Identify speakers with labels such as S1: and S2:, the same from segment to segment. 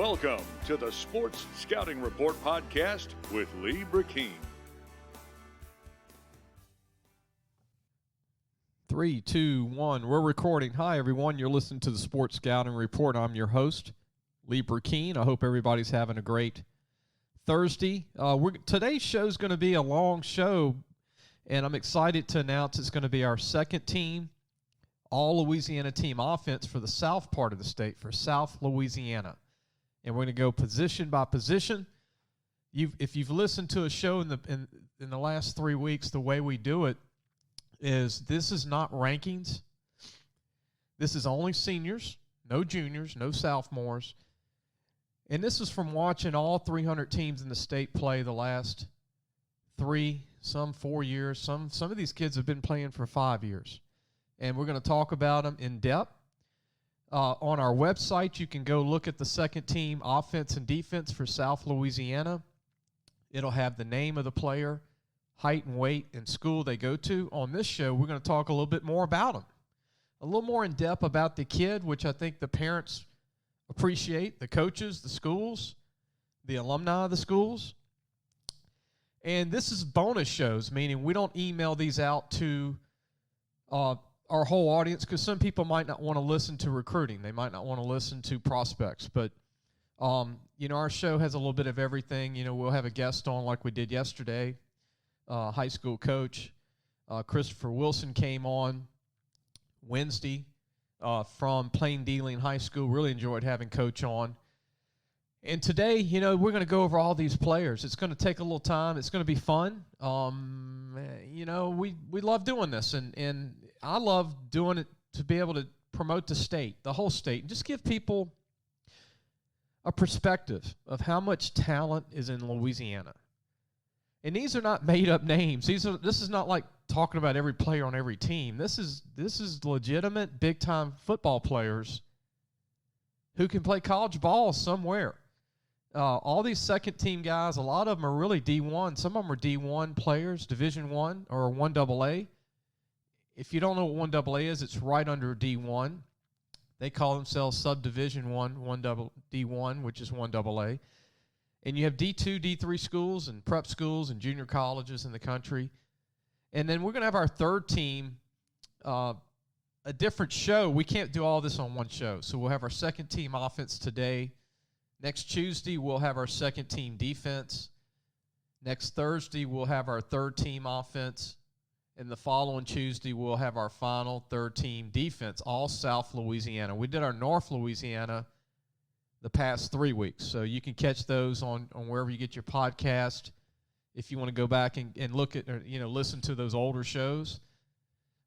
S1: Welcome to the Sports Scouting Report podcast with Lee Burkeen.
S2: 3, 2, 1. We're recording. Hi, everyone. You're listening to the Sports Scouting Report. I'm your host, Lee Burkeen. I hope everybody's having a great Thursday. Today's show is going to be a long show, and I'm excited to announce it's going to be our second team, all-Louisiana team offense for the south part of the state, for South Louisiana. And we're going to go position by position. If you've listened to a show in the last 3 weeks, the way we do it is this is not rankings. This is only seniors, no juniors, no sophomores. And this is from watching all 300 teams in the state play the last 3, some 4 years. Some of these kids have been playing for 5 years. And we're going to talk about them in depth. On our website, you can go look at the second team offense and defense for South Louisiana. It'll have the name of the player, height and weight, and school they go to. On this show, we're going to talk a little bit more about them, a little more in depth about the kid, which I think the parents appreciate, the coaches, the schools, the alumni of the schools. And this is bonus shows, meaning we don't email these out to our whole audience, because some people might not want to listen to recruiting. They might not want to listen to prospects. But, our show has a little bit of everything. We'll have a guest on like we did yesterday, high school coach. Christopher Wilson came on Wednesday from Plain Dealing High School. Really enjoyed having Coach on. And today, we're going to go over all these players. It's going to take a little time. It's going to be fun. We love doing this, and I love doing it to be able to promote the state, the whole state, and just give people a perspective of how much talent is in Louisiana. And these are not made-up names. This is not like talking about every player on every team. This is legitimate, big-time football players who can play college ball somewhere. All these second-team guys, a lot of them are really D1. Some of them are D1 players, Division I or 1AA. If you don't know what 1AA is, it's right under D1. They call themselves Subdivision 1 D1, which is 1AA. And you have D2, D3 schools and prep schools and junior colleges in the country. And then we're going to have our third team, a different show. We can't do all this on one show. So we'll have our second team offense today. Next Tuesday, we'll have our second team defense. Next Thursday, we'll have our third team offense. And the following Tuesday, we'll have our final third team defense, all South Louisiana. We did our North Louisiana the past 3 weeks. So you can catch those on wherever you get your podcast. If you want to go back and look at, or, listen to those older shows,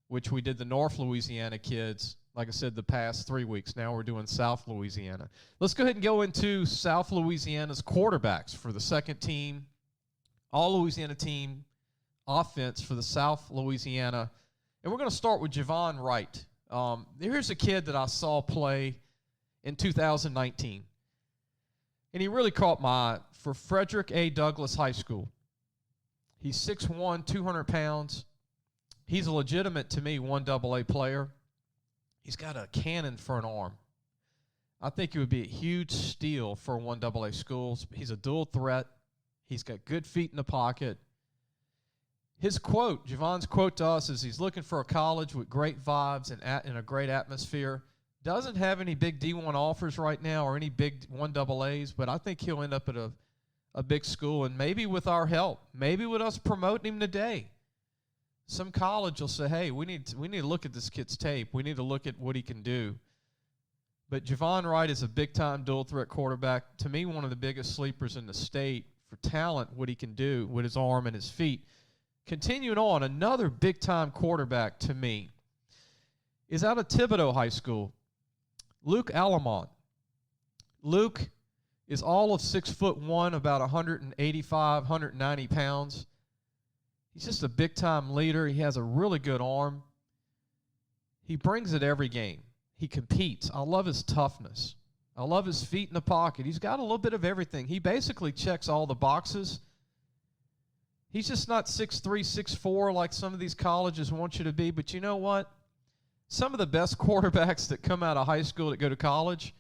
S2: which we did the North Louisiana kids, like I said, the past 3 weeks. Now we're doing South Louisiana. Let's go ahead and go into South Louisiana's quarterbacks for the second team, all Louisiana team offense for the South Louisiana. And we're going to start with Javon Wright. Here's a kid that I saw play in 2019. And he really caught my eye for Frederick A. Douglass High School. He's 6'1", 200 pounds. He's a legitimate, to me, 1AA player. He's got a cannon for an arm. I think it would be a huge steal for 1AA schools. He's a dual threat. He's got good feet in the pocket. His quote, Javon's quote to us, is he's looking for a college with great vibes and a great atmosphere. Doesn't have any big D1 offers right now or any big 1AAs, but I think he'll end up at a big school, and maybe with our help, maybe with us promoting him today. Some college will say, hey, we need to look at this kid's tape. We need to look at what he can do. But Javon Wright is a big-time dual-threat quarterback. To me, one of the biggest sleepers in the state for talent, what he can do with his arm and his feet. Continuing on, another big-time quarterback to me is out of Thibodaux High School, Luke Alamont. Luke is all of 6'1", about 185, 190 pounds. He's just a big-time leader. He has a really good arm. He brings it every game. He competes. I love his toughness. I love his feet in the pocket. He's got a little bit of everything. He basically checks all the boxes. He's just not 6'3", 6'4", like some of these colleges want you to be. But you know what? Some of the best quarterbacks that come out of high school that go to college,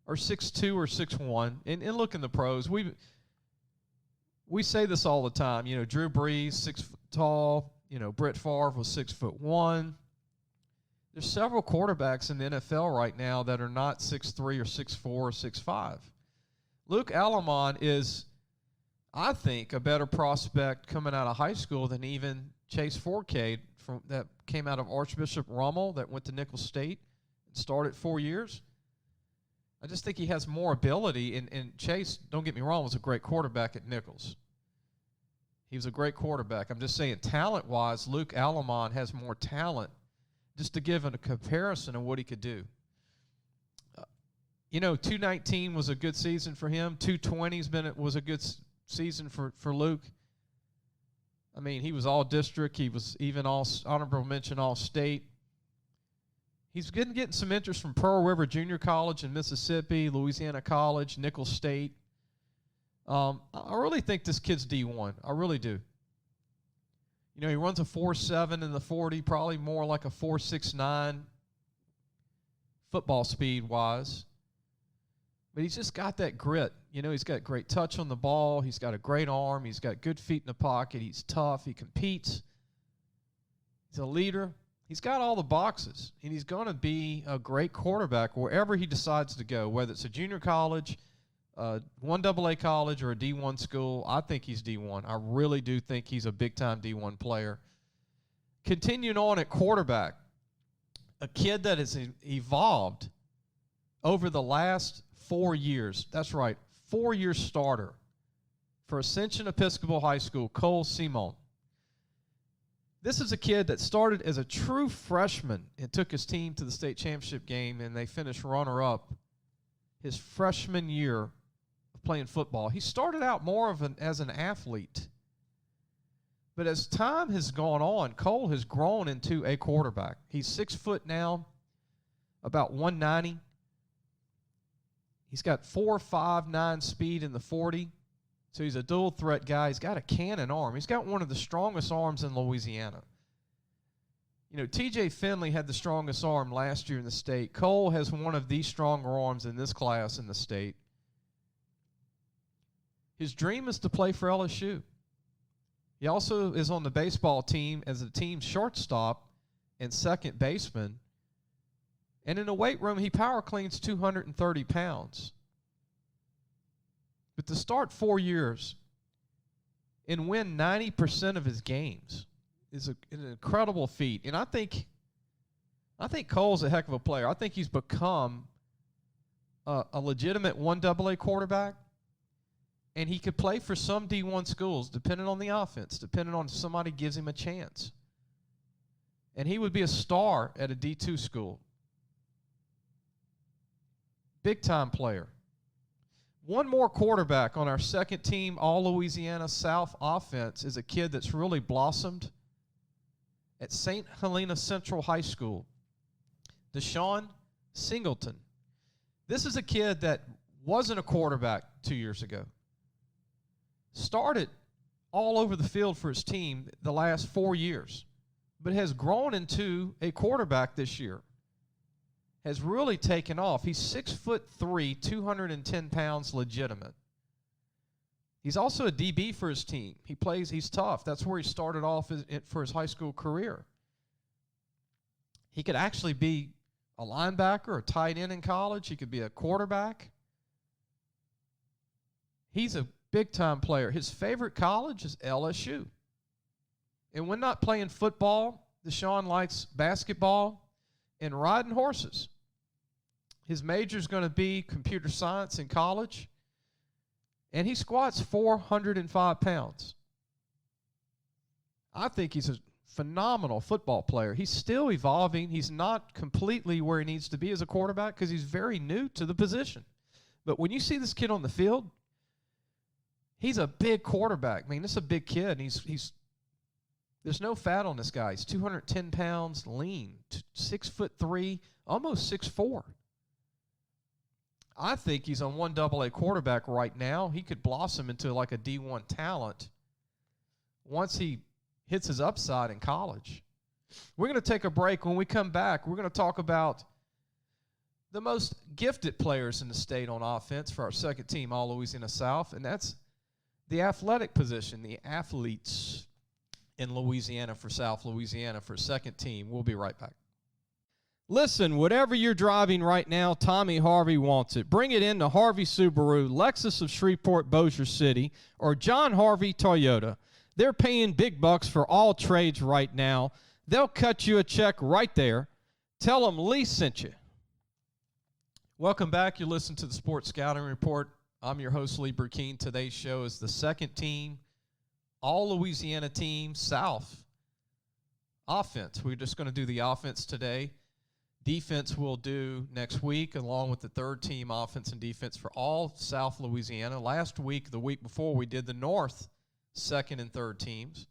S2: are 6'2" or 6'1", and look in the pros. We say this all the time. You know, Drew Brees, 6 foot tall. You know, Brett Favre was 6'1". There's several quarterbacks in the NFL right now that are not 6'3" or 6'4" or 6'5". Luke Allemon is, I think, a better prospect coming out of high school than even Chase Forcade that came out of Archbishop Rummel that went to Nicholls State and started 4 years. I just think he has more ability. And Chase, don't get me wrong, was a great quarterback at Nicholls. He was a great quarterback. I'm just saying, talent-wise, Luke Allemon has more talent, just to give a comparison of what he could do. 219 was a good season for him. 220 was a good season for Luke. I mean, he was all district. He was even all honorable mention all state. He's getting some interest from Pearl River Junior College in Mississippi, Louisiana College, Nicholls State. I really think this kid's D1. I really do. He runs a 4.7 in the 40, probably more like a 4.69 football speed-wise. But he's just got that grit. He's got great touch on the ball. He's got a great arm. He's got good feet in the pocket. He's tough. He competes. He's a leader. He's got all the boxes, and he's going to be a great quarterback wherever he decides to go, whether it's a junior college, 1AA college, or a D1 school. I think he's D1. I really do think he's a big-time D1 player. Continuing on at quarterback, a kid that has evolved over the last 4 years. That's right, 4-year starter for Ascension Episcopal High School, Cole Simon. This is a kid that started as a true freshman and took his team to the state championship game, and they finished runner-up his freshman year of playing football. He started out more as an athlete. But as time has gone on, Cole has grown into a quarterback. He's 6 foot now, about 190. He's got 4.59 speed in the 40. So he's a dual threat guy. He's got a cannon arm. He's got one of the strongest arms in Louisiana. TJ Finley had the strongest arm last year in the state. Cole has one of the stronger arms in this class in the state. His dream is to play for LSU. He also is on the baseball team as the team's shortstop and second baseman. And in the weight room, he power cleans 230 pounds. But to start 4 years and win 90% of his games is an incredible feat. And I think Cole's a heck of a player. I think he's become a legitimate 1AA quarterback. And he could play for some D1 schools, depending on the offense, depending on if somebody gives him a chance. And he would be a star at a D2 school. Big-time player. One more quarterback on our second team All-Louisiana South offense is a kid that's really blossomed at St. Helena Central High School, Desean Singleton. This is a kid that wasn't a quarterback 2 years ago. Started all over the field for his team the last 4 years, but has grown into a quarterback this year. Has really taken off. He's 6'3", 210 pounds, legitimate. He's also a DB for his team. He's tough. That's where he started off for his high school career. He could actually be a linebacker or tight end in college. He could be a quarterback. He's a big-time player. His favorite college is LSU. And when not playing football, Desean likes basketball and riding horses. His major is going to be computer science in college, and he squats 405 pounds. I think he's a phenomenal football player. He's still evolving. He's not completely where he needs to be as a quarterback because he's very new to the position. But when you see this kid on the field, he's a big quarterback. I mean, this is a big kid. He's there's no fat on this guy. He's 210 pounds, lean, 6'3", almost 6'4". I think he's a 1AA quarterback right now. He could blossom into like a D1 talent once he hits his upside in college. We're going to take a break. When we come back, we're going to talk about the most gifted players in the state on offense for our second team, All Louisiana South, and that's the athletic position, the athletes in Louisiana for South Louisiana for second team. We'll be right back. Listen, whatever you're driving right now, Tommy Harvey wants it. Bring it in to Harvey Subaru, Lexus of Shreveport, Bossier City, or John Harvey Toyota. They're paying big bucks for all trades right now. They'll cut you a check right there. Tell them Lee sent you. Welcome back. You listen to the Sports Scouting Report. I'm your host, Lee Burkeen. Today's show is the second team, All Louisiana team, South offense. We're just going to do the offense today. Defense we'll do next week, along with the third team offense and defense for all South Louisiana. Last week, the week before, we did the North second and third teams.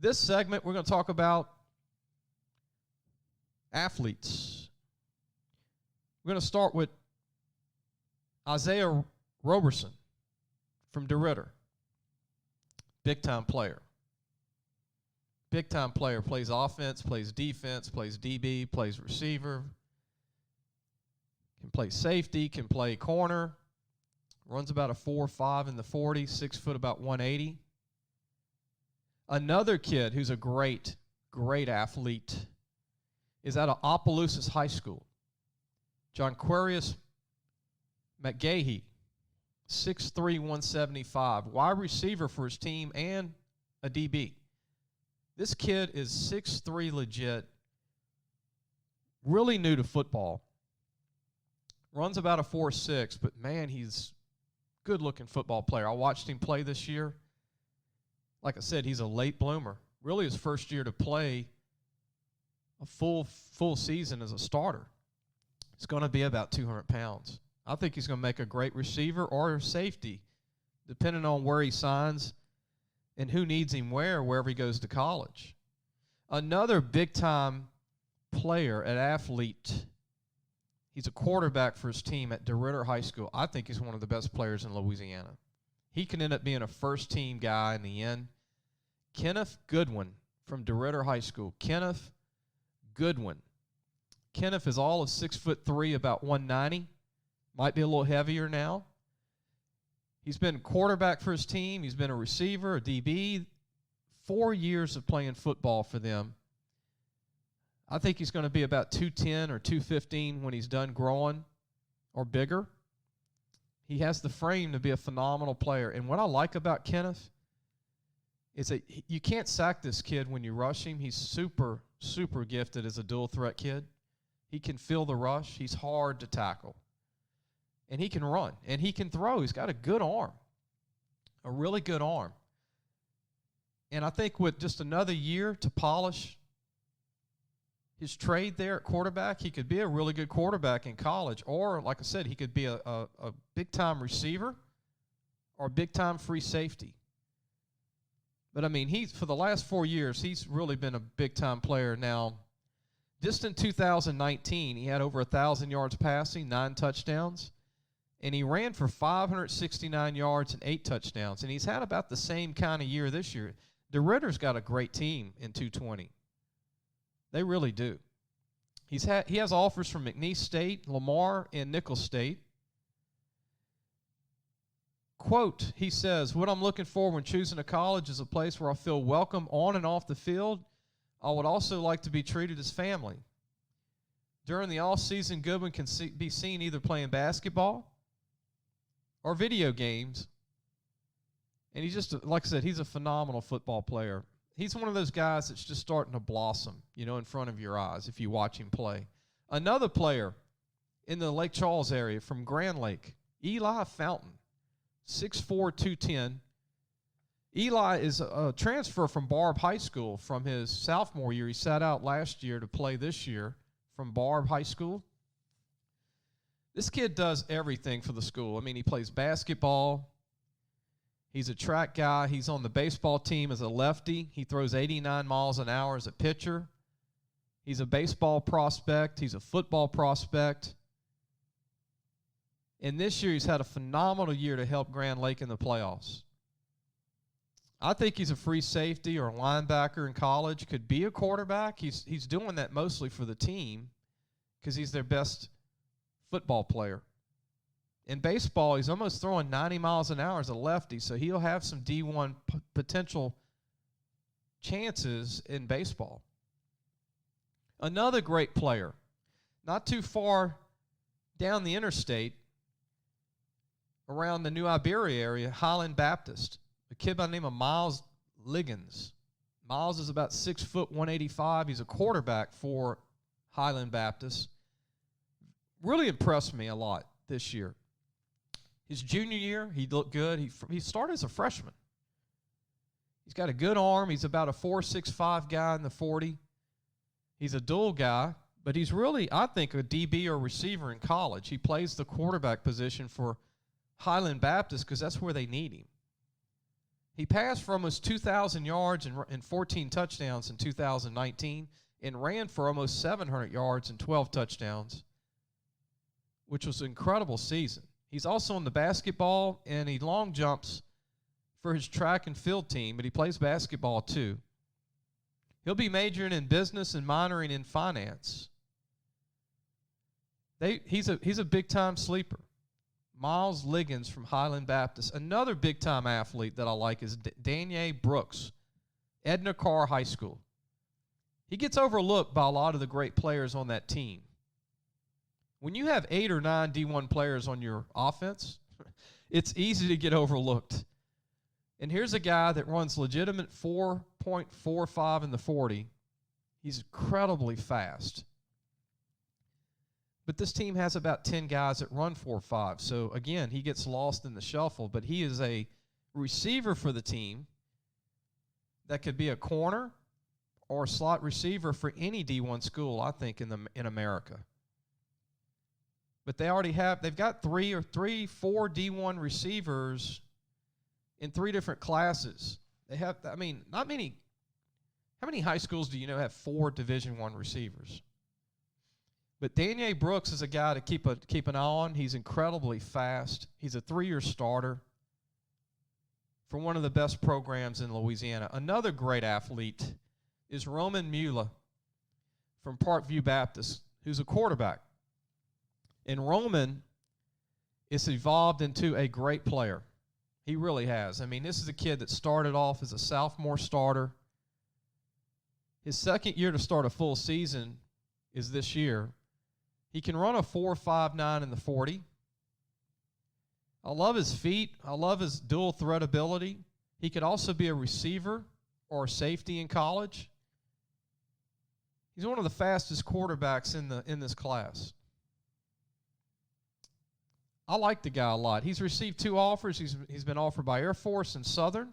S2: This segment, we're going to talk about athletes. We're going to start with Isaiah Roberson from DeRidder. Big-time player. Big-time player, plays offense, plays defense, plays DB, plays receiver, can play safety, can play corner, runs about a 4.5 in the 40, 6 foot, about 180. Another kid who's a great athlete is out of Opelousas High School. Jonquarius McGahee, 6'3", 175, wide receiver for his team and a DB. This kid is 6'3", legit, really new to football. Runs about a 4.6, but, man, he's a good-looking football player. I watched him play this year. Like I said, he's a late bloomer. Really his first year to play a full season as a starter. It's going to be about 200 pounds. I think he's going to make a great receiver or safety, depending on where he signs and who needs him wherever he goes to college. Another big-time player, an athlete, he's a quarterback for his team at DeRidder High School. I think he's one of the best players in Louisiana. He can end up being a first-team guy in the end. Kenneth Goodwin from DeRidder High School. Kenneth Goodwin. Kenneth is all of 6'3", about 190. Might be a little heavier now. He's been quarterback for his team. He's been a receiver, a DB. 4 years of playing football for them. I think he's going to be about 210 or 215 when he's done growing or bigger. He has the frame to be a phenomenal player. And what I like about Kenneth is that you can't sack this kid when you rush him. He's super, super gifted as a dual threat kid. He can feel the rush. He's hard to tackle. And he can run. And he can throw. He's got a good arm. A really good arm. And I think with just another year to polish his trade there at quarterback, he could be a really good quarterback in college. Or, like I said, he could be a big-time receiver or a big-time free safety. But, I mean, for the last 4 years, he's really been a big-time player. Now, just in 2019, he had over 1,000 yards passing, 9 touchdowns. And he ran for 569 yards and 8 touchdowns. And he's had about the same kind of year this year. DeRidder's got a great team in 220. They really do. He has offers from McNeese State, Lamar, and Nicholls State. Quote, he says, "What I'm looking for when choosing a college is a place where I feel welcome on and off the field. I would also like to be treated as family. During the off-season, Goodwin can be seen either playing basketball or video games. And he's just, like I said, he's a phenomenal football player. He's one of those guys that's just starting to blossom, in front of your eyes if you watch him play. Another player in the Lake Charles area from Grand Lake, Eli Fountain, 6'4", 210. Eli is a transfer from Barb High School from his sophomore year. He sat out last year to play this year from Barb High School. This kid does everything for the school. I mean, he plays basketball. He's a track guy. He's on the baseball team as a lefty. He throws 89 miles an hour as a pitcher. He's a baseball prospect. He's a football prospect. And this year he's had a phenomenal year to help Grand Lake in the playoffs. I think he's a free safety or a linebacker in college. Could be a quarterback. He's doing that mostly for the team because he's their best football player. In baseball, he's almost throwing 90 miles an hour as a lefty, so he'll have some D1 potential chances in baseball. Another great player, not too far down the interstate, around the New Iberia area, Holland Baptist, a kid by the name of Miles Liggins. Miles is about 6 foot, 185. He's a quarterback for Highland Baptist. Really impressed me a lot this year. His junior year, he looked good. He started as a freshman. He's got a good arm. He's about a 4.65 guy in the 40. He's a dual guy, but he's really, I think, a DB or receiver in college. He plays the quarterback position for Highland Baptist because that's where they need him. He passed for almost 2,000 yards and 14 touchdowns in 2019 and ran for almost 700 yards and 12 touchdowns, which was an incredible season. He's also on the basketball, and he long jumps for his track and field team, but he plays basketball too. He'll be majoring in business and minoring in finance. He's a big-time sleeper. Miles Liggins from Highland Baptist. Another big-time athlete that I like is Daniel Brooks, Edna Carr High School. He gets overlooked by a lot of the great players on that team. When you have 8 or 9 D1 players on your offense, it's easy to get overlooked. And here's a guy that runs legitimate 4.45 in the 40. He's incredibly fast. But this team has about 10 guys that run 4.5. So, again, he gets lost in the shuffle. But he is a receiver for the team that could be a corner or a slot receiver for any D1 school, I think, in America. But they've got 4 D1 receivers in 3 different classes. They have, not many. How many high schools do you know have 4 Division I receivers? But Daniel Brooks is a guy to keep an eye on. He's incredibly fast. He's a 3-year starter for one of the best programs in Louisiana. Another great athlete is Roman Mula from Parkview Baptist, who's a quarterback. And Roman is evolved into a great player. He really has. This is a kid that started off as a sophomore starter. His second year to start a full season is this year. He can run a 4.59 in the 40. I love his feet. I love his dual threat ability. He could also be a receiver or a safety in college. He's one of the fastest quarterbacks in this class. I like the guy a lot. He's received 2 offers. He's been offered by Air Force and Southern.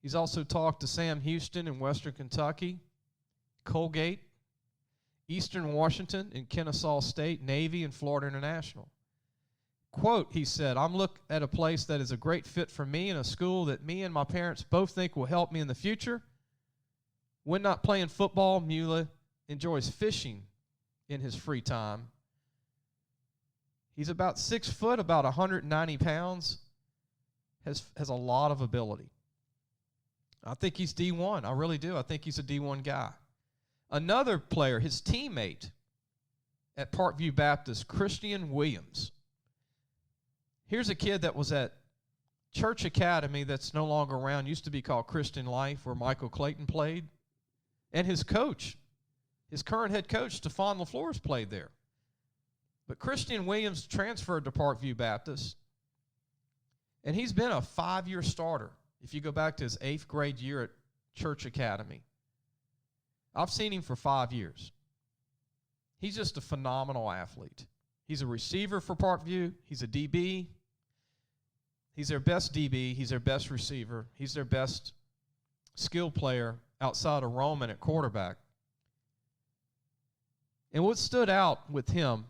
S2: He's also talked to Sam Houston in Western Kentucky, Colgate, Eastern Washington, and Kennesaw State, Navy, and Florida International. Quote, he said, "I'm looking at a place that is a great fit for me and a school that me and my parents both think will help me in the future. When not playing football, Mula enjoys fishing in his free time. He's about 6 foot, about 190 pounds, has a lot of ability. I think he's D1. I really do. I think he's a D1 guy." Another player, his teammate at Parkview Baptist, Christian Williams. Here's a kid that was at Church Academy that's no longer around, used to be called Christian Life, where Michael Clayton played. And his coach, his current head coach, Stephon LaFleurs, played there. But Christian Williams transferred to Parkview Baptist, and he's been a 5-year starter if you go back to his 8th grade year at Church Academy. I've seen him for 5 years. He's just a phenomenal athlete. He's a receiver for Parkview. He's a DB. He's their best DB. He's their best receiver. He's their best skill player outside of Roman at quarterback. And what stood out with him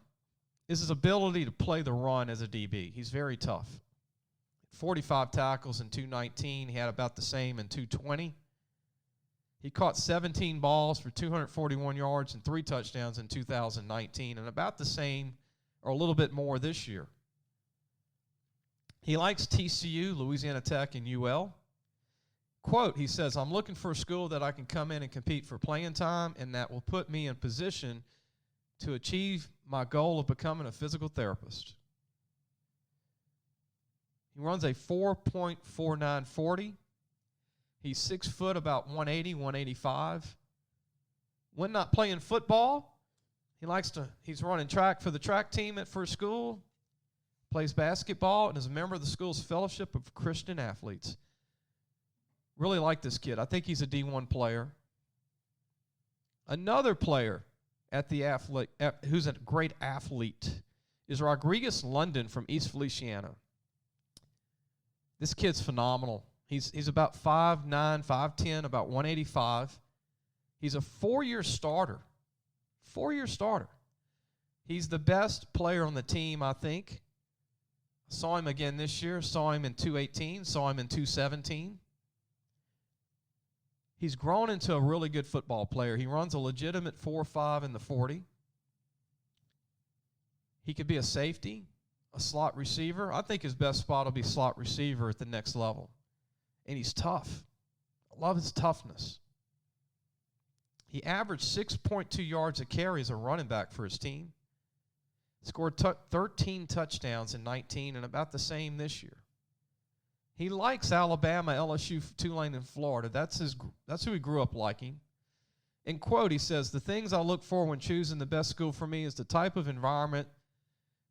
S2: is his ability to play the run as a DB. He's very tough. 45 tackles in 219. He had about the same in 220. He caught 17 balls for 241 yards and 3 touchdowns in 2019, and about the same or a little bit more this year. He likes TCU, Louisiana Tech, and UL. Quote, he says, "I'm looking for a school that I can come in and compete for playing time and that will put me in position to achieve my goal of becoming a physical therapist. He runs a 4.4940. He's 6 foot, about 180, 185. When not playing football, he's running track for the track team for his school, plays basketball, and is a member of the school's Fellowship of Christian Athletes. Really like this kid. I think he's a D1 player. Another player who's a great athlete is Rodriguez London from East Feliciana. This kid's phenomenal. He's about 5'9", 5'10", about 185. He's a 4-year starter. 4-year starter. He's the best player on the team, I think. Saw him again this year. Saw him in 218. Saw him in 217. He's grown into a really good football player. He runs a legitimate 4.5 in the 40. He could be a safety, a slot receiver. I think his best spot will be slot receiver at the next level. And he's tough. I love his toughness. He averaged 6.2 yards a carry as a running back for his team. Scored 13 touchdowns in 19 and about the same this year. He likes Alabama, LSU, Tulane, and Florida. That's who he grew up liking. In quote, he says, "The things I look for when choosing the best school for me is the type of environment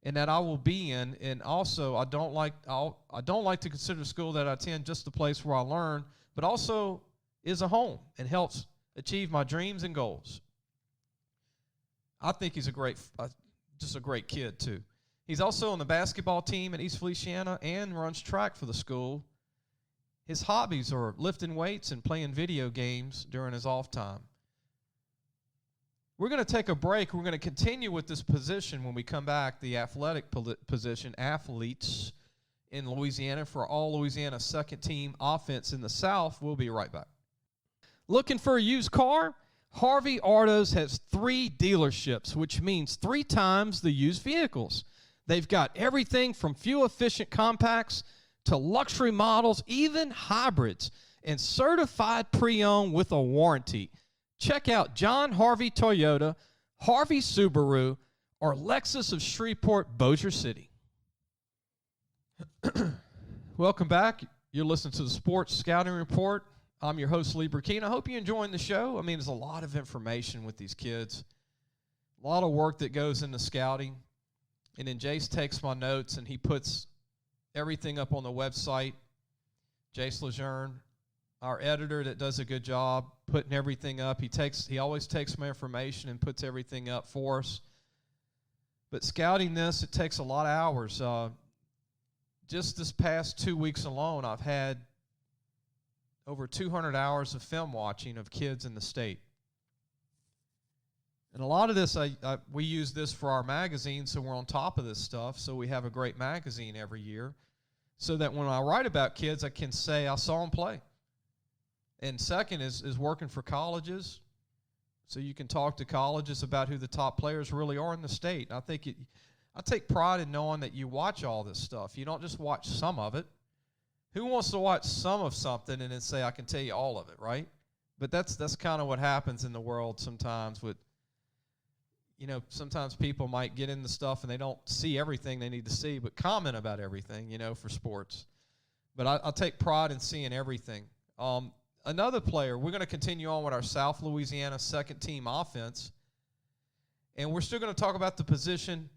S2: and that I will be in, and also I don't like to consider the school that I attend just the place where I learn, but also is a home and helps achieve my dreams and goals." I think he's just a great kid too. He's also on the basketball team at East Feliciana and runs track for the school. His hobbies are lifting weights and playing video games during his off time. We're going to take a break. We're going to continue with this position when we come back, the athletic position, athletes in Louisiana for all Louisiana second team offense in the South. We'll be right back. Looking for a used car? Harvey Autos has 3 dealerships, which means 3 times the used vehicles. They've got everything from fuel-efficient compacts to luxury models, even hybrids, and certified pre-owned with a warranty. Check out John Harvey Toyota, Harvey Subaru, or Lexus of Shreveport, Bossier City. Welcome back. You're listening to the Sports Scouting Report. I'm your host, Lee Burkeen. I hope you're enjoying the show. I mean, there's a lot of information with these kids, a lot of work that goes into scouting. And then Jace takes my notes, and he puts everything up on the website. Jace Lejeune, our editor that does a good job putting everything up. He always takes my information and puts everything up for us. But scouting this, it takes a lot of hours. Just this past 2 weeks alone, I've had over 200 hours of film watching of kids in the state. And a lot of this, we use this for our magazine, so we're on top of this stuff. So we have a great magazine every year so that when I write about kids, I can say I saw them play. And second is working for colleges, so you can talk to colleges about who the top players really are in the state. And I take pride in knowing that you watch all this stuff. You don't just watch some of it. Who wants to watch some of something and then say, I can tell you all of it, right? But that's kind of what happens in the world sometimes with, sometimes people might get into stuff and they don't see everything they need to see, but comment about everything, for sports. But I take pride in seeing everything. Another player, we're going to continue on with our South Louisiana second team offense, and we're still going to talk about the position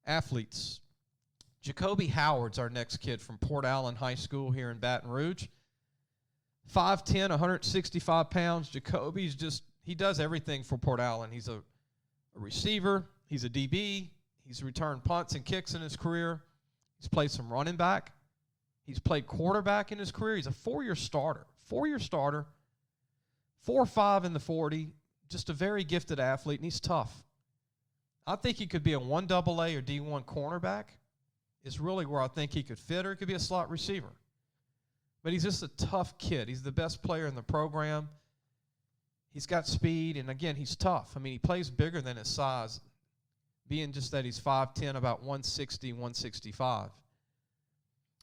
S2: athletes. Jacoby Howard's our next kid from Port Allen High School here in Baton Rouge. 5'10", 165 pounds. Jacoby's he does everything for Port Allen. He's a receiver. He's a DB. He's returned punts and kicks in his career. He's played some running back. He's played quarterback in his career. He's a 4-year starter. 4-year starter. 4.5 in the 40. Just a very gifted athlete, and he's tough. I think he could be a 1AA or D1 cornerback. Is really where I think he could fit, or he could be a slot receiver. But he's just a tough kid. He's the best player in the program. He's got speed, and again, he's tough. I mean, he plays bigger than his size, being just that he's 5'10", about 160, 165.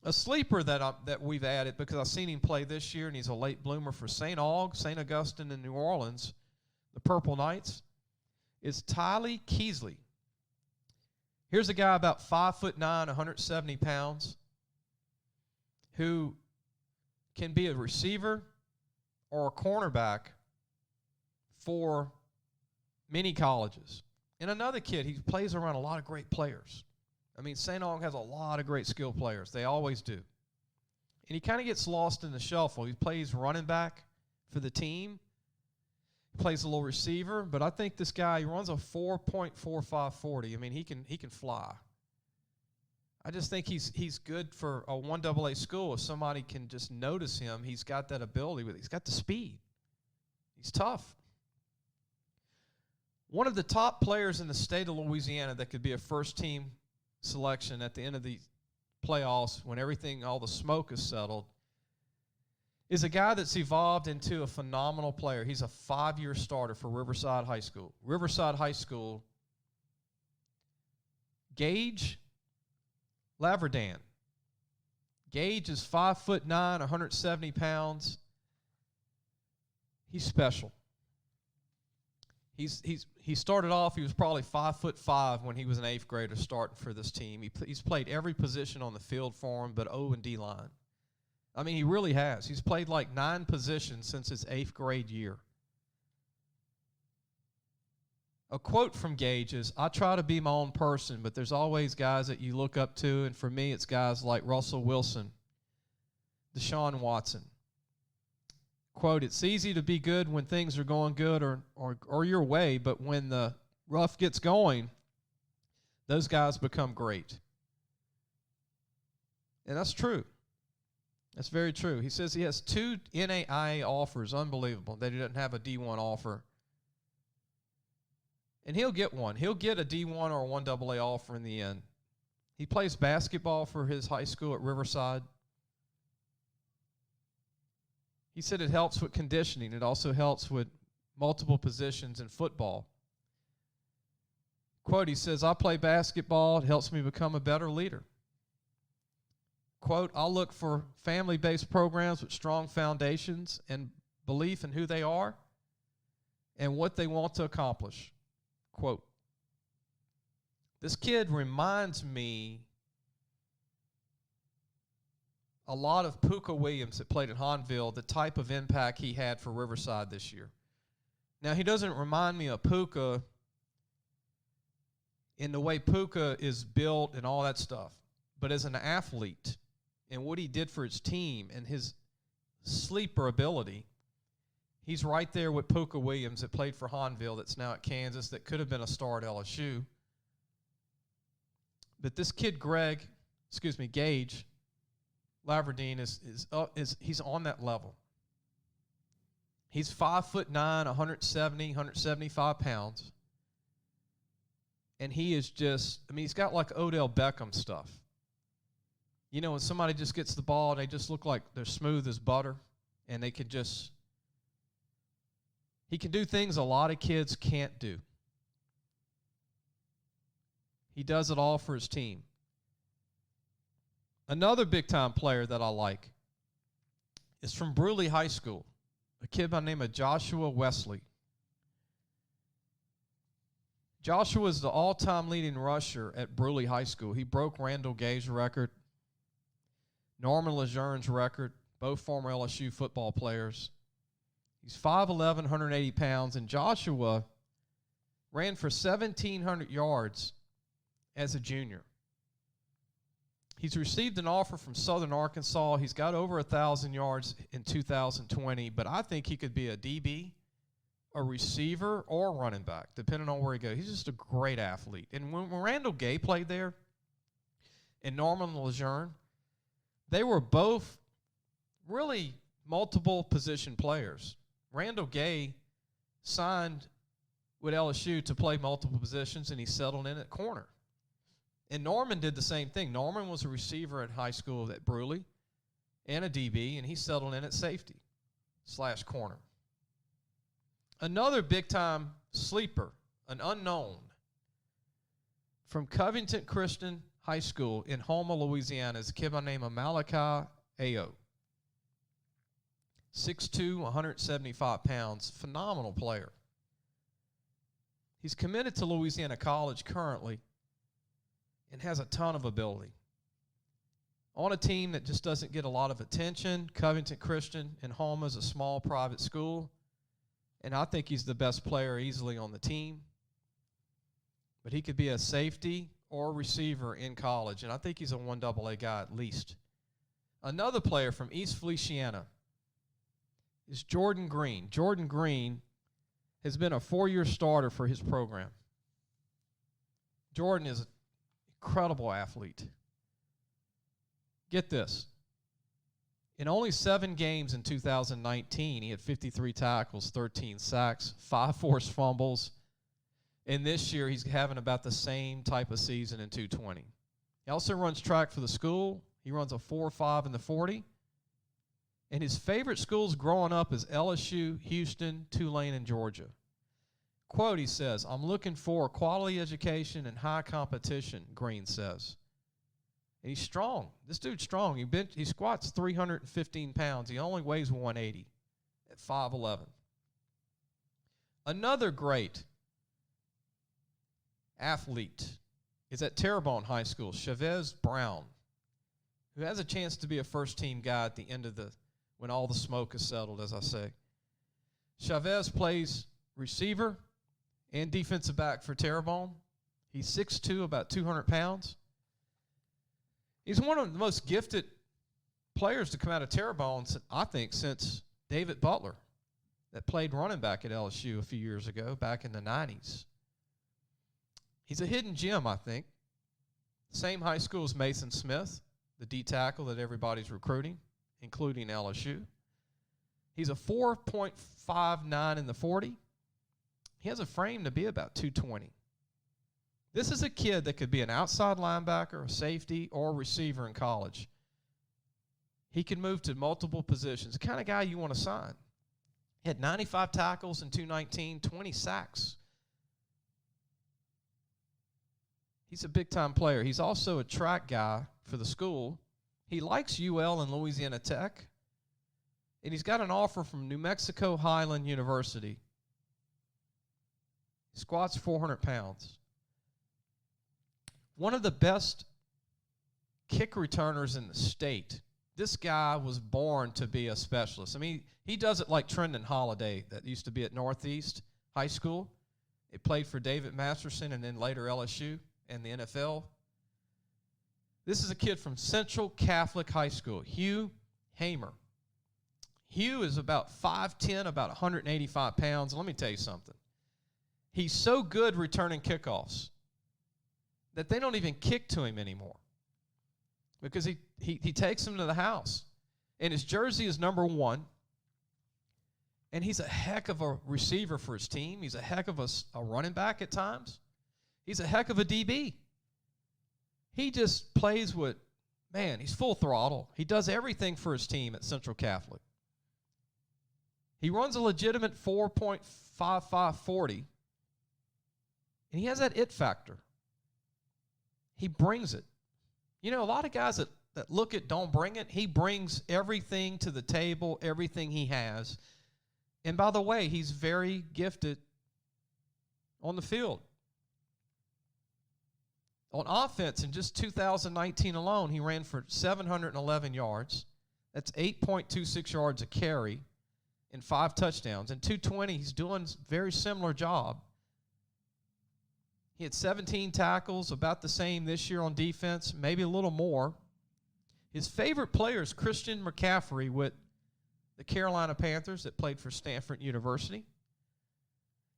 S2: A sleeper that we've added, because I've seen him play this year, and he's a late bloomer for St. Augustine in New Orleans, the Purple Knights, is Tylee Keasley. Here's a guy about 5'9", 170 pounds, who can be a receiver or a cornerback for many colleges. And another kid, he plays around a lot of great players. I mean, St. Aug has a lot of great skilled players. They always do. And he kind of gets lost in the shuffle. He plays running back for the team. He plays a little receiver. But I think this guy, he runs a 4.45 40. I mean, he can fly. I just think he's good for a 1AA school. If somebody can just notice him, he's got that ability. He's got the speed. He's tough. One of the top players in the state of Louisiana that could be a first-team selection at the end of the playoffs when all the smoke is settled, is a guy that's evolved into a phenomenal player. He's a 5-year starter for Riverside High School. Riverside High School, Gage Labradan. Gage is 5'9", 170 pounds. He's special. He started off, he was probably 5'5" when he was an 8th grader starting for this team. He's played every position on the field for him but O and D line. I mean, he really has. He's played like 9 positions since his 8th grade year. A quote from Gage is, "I try to be my own person, but there's always guys that you look up to, and for me it's guys like Russell Wilson, Deshaun Watson." Quote, "It's easy to be good when things are going good or your way, but when the rough gets going, those guys become great." And that's true. That's very true. He says he has 2 NAIA offers. Unbelievable that he doesn't have a D1 offer. And he'll get one. He'll get a D1 or a 1AA offer in the end. He plays basketball for his high school at Riverside. He said it helps with conditioning. It also helps with multiple positions in football. Quote, he says, "I play basketball. It helps me become a better leader." Quote, "I'll look for family-based programs with strong foundations and belief in who they are and what they want to accomplish." Quote, "This kid reminds me a lot of Puka Williams that played at Hahnville, the type of impact he had for Riverside this year." Now, he doesn't remind me of Puka in the way Puka is built and all that stuff, but as an athlete and what he did for his team and his sleeper ability, he's right there with Puka Williams that played for Hahnville that's now at Kansas that could have been a star at LSU. But this kid, Gage Laverdeen he's on that level. He's 5'9", 175 pounds. And he is just, I mean, he's got like Odell Beckham stuff. You know, when somebody just gets the ball and they just look like they're smooth as butter and they can just, he can do things a lot of kids can't do. He does it all for his team. Another big-time player that I like is from Bruley High School, a kid by the name of Joshua Wesley. Joshua is the all-time leading rusher at Bruley High School. He broke Randall Gay's record, Norman Lejeune's record, both former LSU football players. He's 5'11", 180 pounds, and Joshua ran for 1,700 yards as a junior. He's received an offer from Southern Arkansas. He's got over 1,000 yards in 2020, but I think he could be a DB, a receiver, or a running back, depending on where he goes. He's just a great athlete. And when Randall Gay played there and Norman Lejeune, they were both really multiple position players. Randall Gay signed with LSU to play multiple positions, and he settled in at corner. And Norman did the same thing. Norman was a receiver at high school at Bruley and a DB, and he settled in at safety/corner. Another big-time sleeper, an unknown, from Covington Christian High School in Houma, Louisiana, is a kid by the name of Malachi Ayo. 6'2", 175 pounds, phenomenal player. He's committed to Louisiana College currently, and has a ton of ability. On a team that just doesn't get a lot of attention, Covington Christian in Houma is a small private school, and I think he's the best player easily on the team. But he could be a safety or a receiver in college, and I think he's a 1AA guy at least. Another player from East Feliciana is Jordan Green. Jordan Green has been a 4-year starter for his program. Jordan is an incredible athlete. Get this. In only 7 games in 2019, he had 53 tackles, 13 sacks, 5 forced fumbles. And this year, he's having about the same type of season in 220. He also runs track for the school. He runs a 4.5 in the 40. And his favorite schools growing up is LSU, Houston, Tulane, and Georgia. Quote, he says, "I'm looking for a quality education and high competition," Green says. And he's strong. This dude's strong. He squats 315 pounds. He only weighs 180 at 5'11". Another great athlete is at Terrebonne High School, Chavez Brown, who has a chance to be a first-team guy at the end of when all the smoke is settled, as I say. Chavez plays receiver and defensive back for Terrebonne. He's 6'2", about 200 pounds. He's one of the most gifted players to come out of Terrebonne, I think, since David Butler, that played running back at LSU a few years ago, back in the 90s. He's a hidden gem, I think. Same high school as Mason Smith, the D tackle that everybody's recruiting, including LSU. He's a 4.59 in the 40. He has a frame to be about 220. This is a kid that could be an outside linebacker, a safety, or a receiver in college. He can move to multiple positions. The kind of guy you want to sign. He had 95 tackles in 219, 20 sacks. He's a big-time player. He's also a track guy for the school. He likes UL and Louisiana Tech. And he's got an offer from New Mexico Highland University. He squats 400 pounds. One of the best kick returners in the state. This guy was born to be a specialist. I mean, he does it like Trendon Holiday that used to be at Northeast High School. He played for David Masterson and then later LSU and the NFL. This is a kid from Central Catholic High School, Hugh Hamer. Hugh is about 5'10", about 185 pounds. Let me tell you something. He's so good returning kickoffs that they don't even kick to him anymore because he takes them to the house. And his jersey is number 1. And he's a heck of a receiver for his team. He's a heck of a running back at times. He's a heck of a DB. He just plays with, man, he's full throttle. He does everything for his team at Central Catholic. He runs a legitimate 4.55 40. And he has that it factor. He brings it. You know, a lot of guys that look at don't bring it. He brings everything to the table, everything he has. And by the way, he's very gifted on the field. On offense, in just 2019 alone, he ran for 711 yards. That's 8.26 yards a carry and 5 touchdowns. In 220, he's doing a very similar job. He had 17 tackles, about the same this year on defense, maybe a little more. His favorite player is Christian McCaffrey with the Carolina Panthers that played for Stanford University.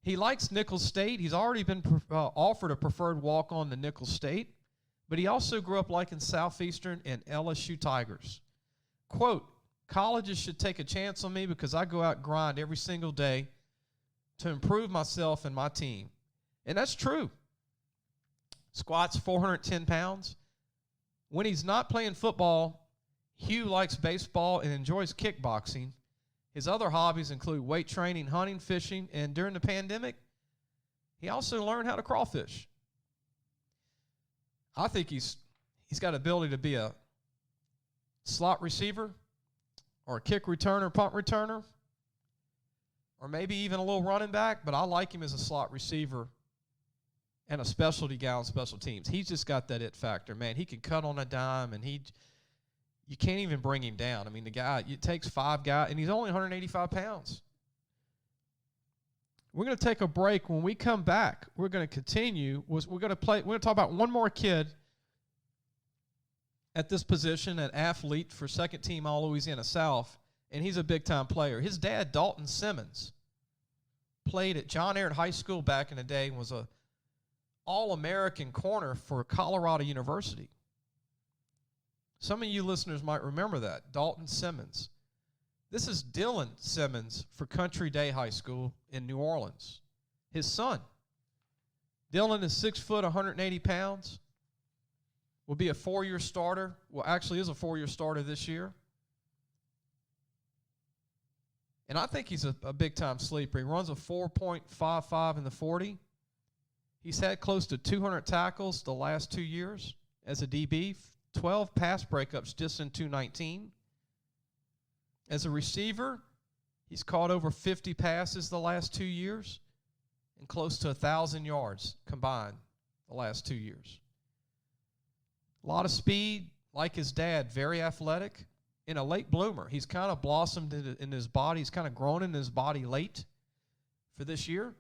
S2: He likes Nicholls State. He's already been offered a preferred walk-on to Nicholls State, but he also grew up liking Southeastern and LSU Tigers. Quote, "Colleges should take a chance on me because I go out and grind every single day to improve myself and my team." And that's true. Squats 410 pounds. When he's not playing football, Hugh likes baseball and enjoys kickboxing. His other hobbies include weight training, hunting, fishing, and during the pandemic, he also learned how to crawfish. I think he's got ability to be a slot receiver or a kick returner, punt returner, or maybe even a little running back, but I like him as a slot receiver and a specialty guy on special teams. He's just got that it factor, man. He can cut on a dime, and you can't even bring him down. I mean, the guy, it takes 5 guys, and he's only 185 pounds. We're going to take a break. When we come back, we're going to continue. We're going to talk about one more kid at this position, an athlete for second team All-Louisiana South, and he's a big-time player. His dad, Dalton Simmons, played at John Ehret High School back in the day and was a All-American corner for Colorado University. Some of you listeners might remember that, Dalton Simmons. This is Dylan Simmons for Country Day High School in New Orleans, his son. Dylan is 6 foot, 180 pounds, will be a 4-year starter. Well, actually is a 4-year starter this year. And I think he's a big-time sleeper. He runs a 4.55 in the 40. He's had close to 200 tackles the last 2 years as a DB, 12 pass breakups just in 2019. As a receiver, he's caught over 50 passes the last 2 years and close to 1,000 yards combined the last 2 years. A lot of speed, like his dad, very athletic, and a late bloomer. He's kind of blossomed in his body. He's kind of grown in his body late for this year.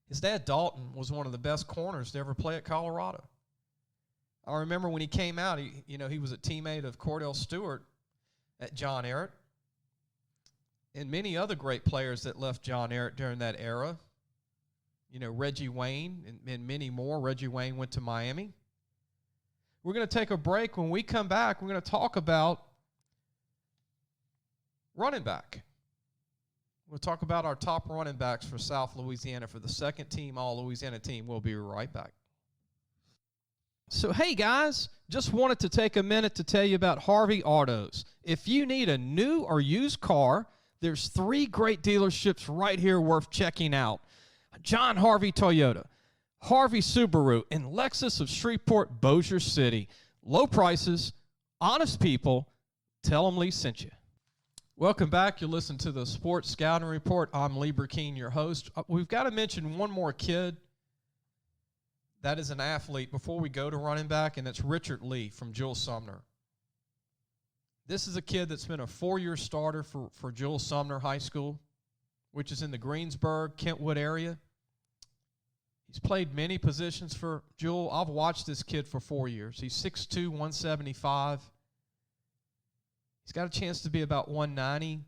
S2: His dad, Dalton, was one of the best corners to ever play at Colorado. I remember when he came out, he was a teammate of Cordell Stewart at John Ehret, and many other great players that left John Ehret during that era. Reggie Wayne and many more. Reggie Wayne went to Miami. We're going to take a break. When we come back, we're going to talk about running back. We'll talk about our top running backs for South Louisiana for the second team All-Louisiana team. We'll be right back. So, hey, guys, just wanted to take a minute to tell you about Harvey Autos. If you need a new or used car, there's 3 great dealerships right here worth checking out. John Harvey Toyota, Harvey Subaru, and Lexus of Shreveport, Bossier City. Low prices, honest people. Tell them Lee sent you. Welcome back. You're listening to the Sports Scouting Report. I'm Lee Burkeen, your host. We've got to mention one more kid that is an athlete before we go to running back, and it's Richard Lee from Jewel Sumner. This is a kid that's been a 4-year starter for Jewel Sumner High School, which is in the Greensburg, Kentwood area. He's played many positions for Jewel. I've watched this kid for 4 years. He's 6'2", 175. He's got a chance to be about 190.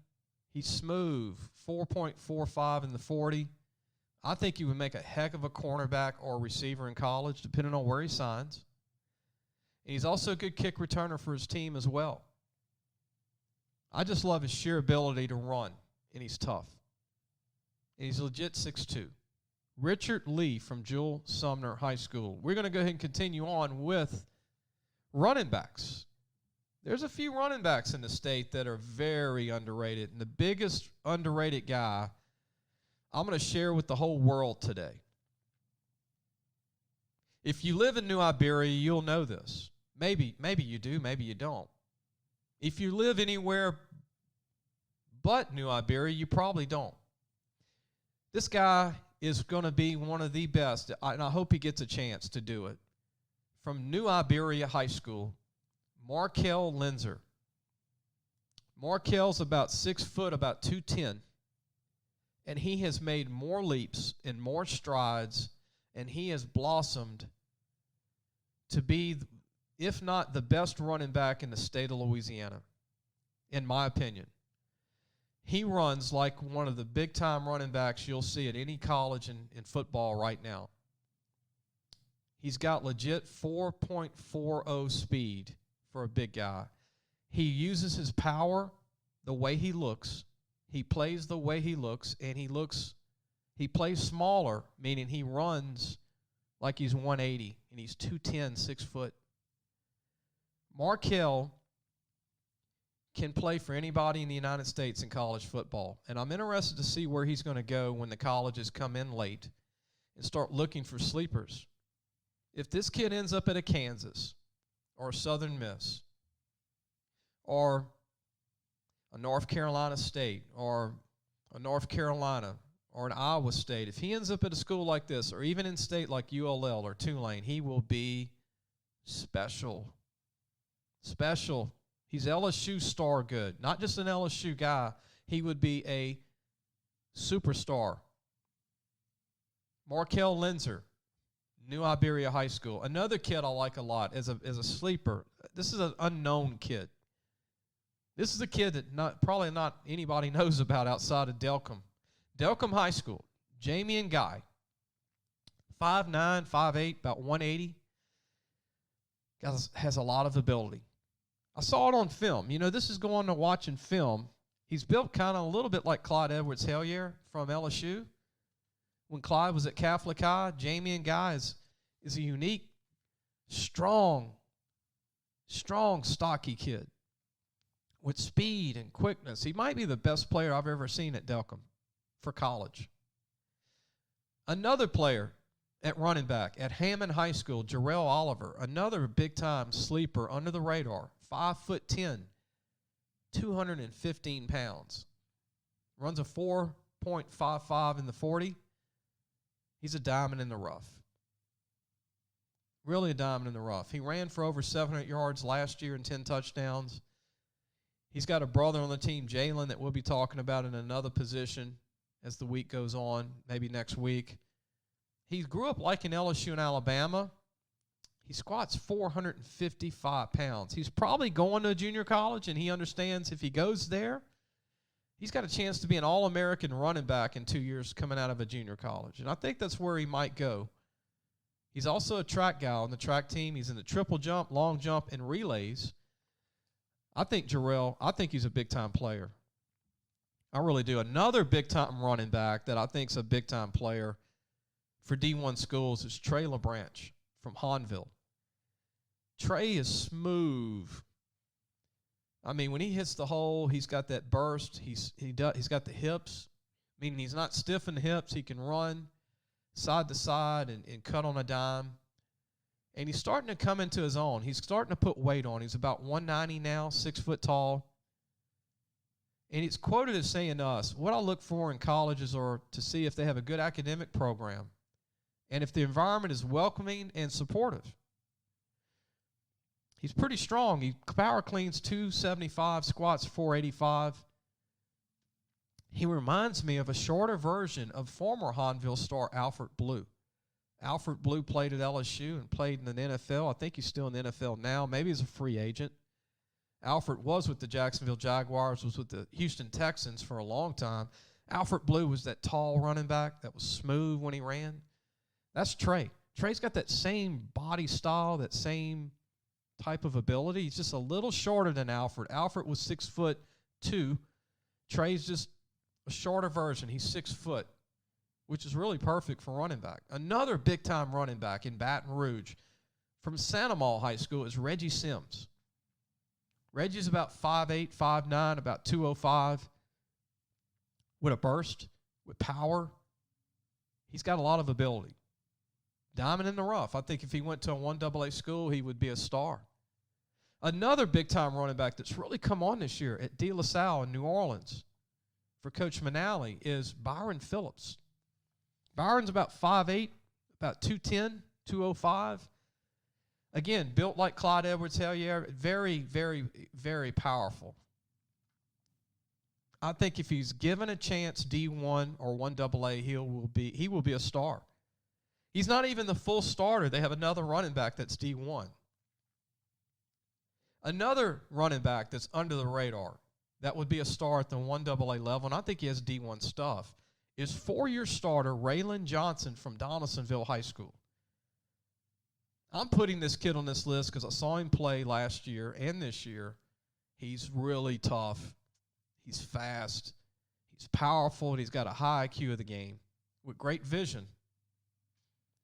S2: He's smooth, 4.45 in the 40. I think he would make a heck of a cornerback or receiver in college, depending on where he signs. And he's also a good kick returner for his team as well. I just love his sheer ability to run, and he's tough. And he's legit 6'2". Richard Lee from Jewel Sumner High School. We're going to go ahead and continue on with running backs. There's a few running backs in the state that are very underrated, and the biggest underrated guy I'm going to share with the whole world today. If you live in New Iberia, you'll know this. Maybe you do, maybe you don't. If you live anywhere but New Iberia, you probably don't. This guy is going to be one of the best, and I hope he gets a chance to do it. From New Iberia High School, Markell Lindser. Markell's about 6 foot, about 210. And he has made more leaps and more strides, and he has blossomed to be, if not the best running back in the state of Louisiana, in my opinion. He runs like one of the big-time running backs you'll see at any college in football right now. He's got legit 4.40 speed for a big guy. He uses his power the way he looks. He plays the way he looks, and he plays smaller, meaning he runs like he's 180, and he's 210, 6 foot. Markell can play for anybody in the United States in college football, and I'm interested to see where he's going to go when the colleges come in late and start looking for sleepers. If this kid ends up at a Kansas or a Southern Miss or a North Carolina State or a North Carolina or an Iowa State, if he ends up at a school like this, or even in state like ULL or Tulane, he will be special. Special. He's LSU star good. Not just an LSU guy. He would be a superstar. Markell Lindser, New Iberia High School. Another kid I like a lot as a sleeper. This is an unknown kid. This is a kid that probably not anybody knows about outside of Delcom. Delcom High School, Jamian Guy, 5'9", 5'8", about 180. Guy has a lot of ability. I saw it on film. You know, this is going to watching film. He's built kind of a little bit like Clyde Edwards-Helaire from LSU. When Clyde was at Catholic High, Jamian Guy is a unique, strong, stocky kid with speed and quickness. He might be the best player I've ever seen at Delcom for college. Another player at running back at Hammond High School, Jarrell Oliver, another big-time sleeper under the radar, 5'10", 215 pounds. Runs a 4.55 in the 40. He's a diamond in the rough. Really a diamond in the rough. He ran for over 700 yards last year and 10 touchdowns. He's got a brother on the team, Jalen, that we'll be talking about in another position as the week goes on, maybe next week. He grew up liking LSU and Alabama. He squats 455 pounds. He's probably going to a junior college, and he understands if he goes there, he's got a chance to be an All-American running back in 2 years coming out of a junior college. And I think that's where he might go. He's also a track guy on the track team. He's in the triple jump, long jump, and relays. I think he's a big-time player. I really do. Another big-time running back that I think is a big-time player for D1 schools is Trey LaBranch from Hahnville. Trey is smooth. I mean, when he hits the hole, he's got that burst. He's got the hips, meaning he's not stiff in the hips. He can run side to side and cut on a dime. And he's starting to come into his own. He's starting to put weight on. He's about 190 now, 6 foot tall. And it's quoted as saying to us, what I look for in colleges are to see if they have a good academic program and if the environment is welcoming and supportive. He's pretty strong. He power cleans 275, squats 485. He reminds me of a shorter version of former Hahnville star Alfred Blue. Alfred Blue played at LSU and played in the NFL. I think he's still in the NFL now. Maybe he's a free agent. Alfred was with the Jacksonville Jaguars, was with the Houston Texans for a long time. Alfred Blue was that tall running back that was smooth when he ran. That's Trey. Trey's got that same body style, that same type of ability. He's just a little shorter than Alfred. Alfred was 6'2". Trey's just a shorter version. He's 6 foot, which is really perfect for running back. Another big-time running back in Baton Rouge from Sandoval High School is Reggie Sims. Reggie's about 5'8", 5'9", about 205, with a burst, with power. He's got a lot of ability. Diamond in the rough. I think if he went to a 1AA school, he would be a star. Another big-time running back that's really come on this year at De La Salle in New Orleans for Coach Manali is Byron Phillips. Byron's about 5'8", about 210, 205. Again, built like Clyde Edwards-Helaire, very, very, very powerful. I think if he's given a chance D1 or 1AA, he will be a star. He's not even the full starter. They have another running back that's D1. Another running back that's under the radar that would be a star at the 1AA level, and I think he has D1 stuff, is 4-year starter Raylan Johnson from Donaldsonville High School. I'm putting this kid on this list because I saw him play last year and this year. He's really tough. He's fast. He's powerful, and he's got a high IQ of the game with great vision.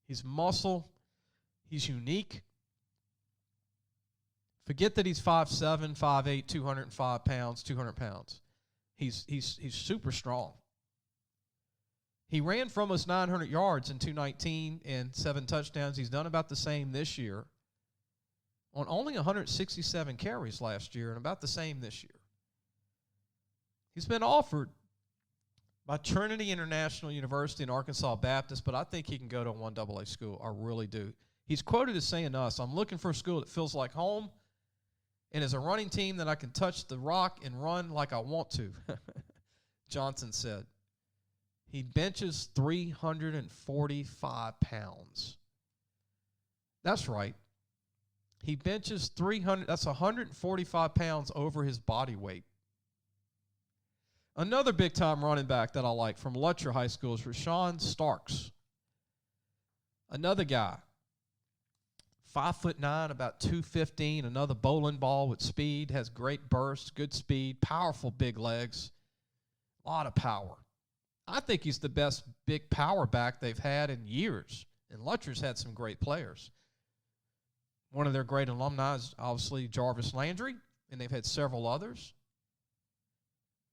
S2: He's muscle. He's unique. Forget that he's 5'7", 5'8", 205 pounds, 200 pounds. He's super strong. He ran for almost 900 yards in 219 and 7 touchdowns. He's done about the same this year on only 167 carries last year and about the same this year. He's been offered by Trinity International University and Arkansas Baptist, but I think he can go to a 1AA school. I really do. He's quoted as saying to us, "I'm looking for a school that feels like home and is a running team that I can touch the rock and run like I want to," Johnson said. He benches 345 pounds. That's right. He benches 145 pounds over his body weight. Another big-time running back that I like from Lutcher High School is Rashawn Starks. Another guy, 5'9", about 215, another bowling ball with speed, has great bursts, good speed, powerful big legs, a lot of power. I think he's the best big power back they've had in years, and Lutcher's had some great players. One of their great alumni is obviously Jarvis Landry, and they've had several others.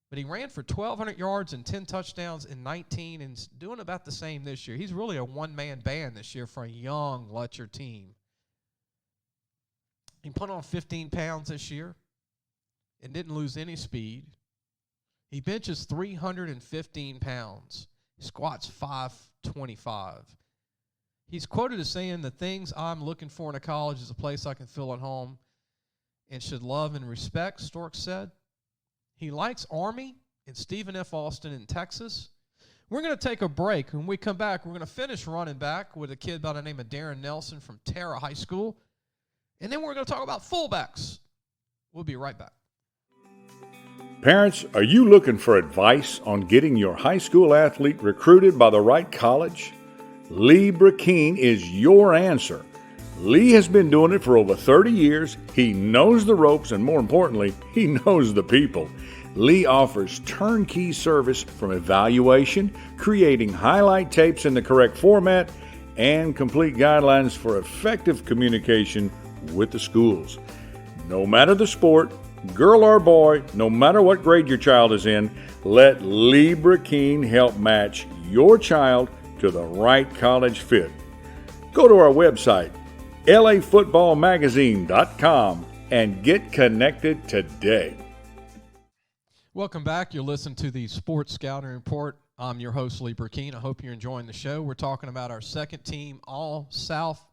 S2: But he ran for 1,200 yards and 10 touchdowns in 19 and is doing about the same this year. He's really a one-man band this year for a young Lutcher team. He put on 15 pounds this year and didn't lose any speed. He benches 315 pounds. He squats 525. He's quoted as saying, "The things I'm looking for in a college is a place I can feel at home and should love and respect," Stork said. He likes Army and Stephen F. Austin in Texas. We're going to take a break. When we come back, we're going to finish running back with a kid by the name of Darren Nelson from Terra High School. And then we're going to talk about fullbacks. We'll be right back.
S1: Parents, are you looking for advice on getting your high school athlete recruited by the right college? Lee Brakeen is your answer. Lee has been doing it for over 30 years. He knows the ropes, and more importantly, he knows the people. Lee offers turnkey service from evaluation, creating highlight tapes in the correct format, and complete guidelines for effective communication with the schools. No matter the sport, girl or boy, no matter what grade your child is in, let Lee Brakeen help match your child to the right college fit. Go to our website, lafootballmagazine.com, and get connected today.
S2: Welcome back. You're listening to the Sports Scouting Report. I'm your host, Lee Brakeen. I hope you're enjoying the show. We're talking about our second team, All-South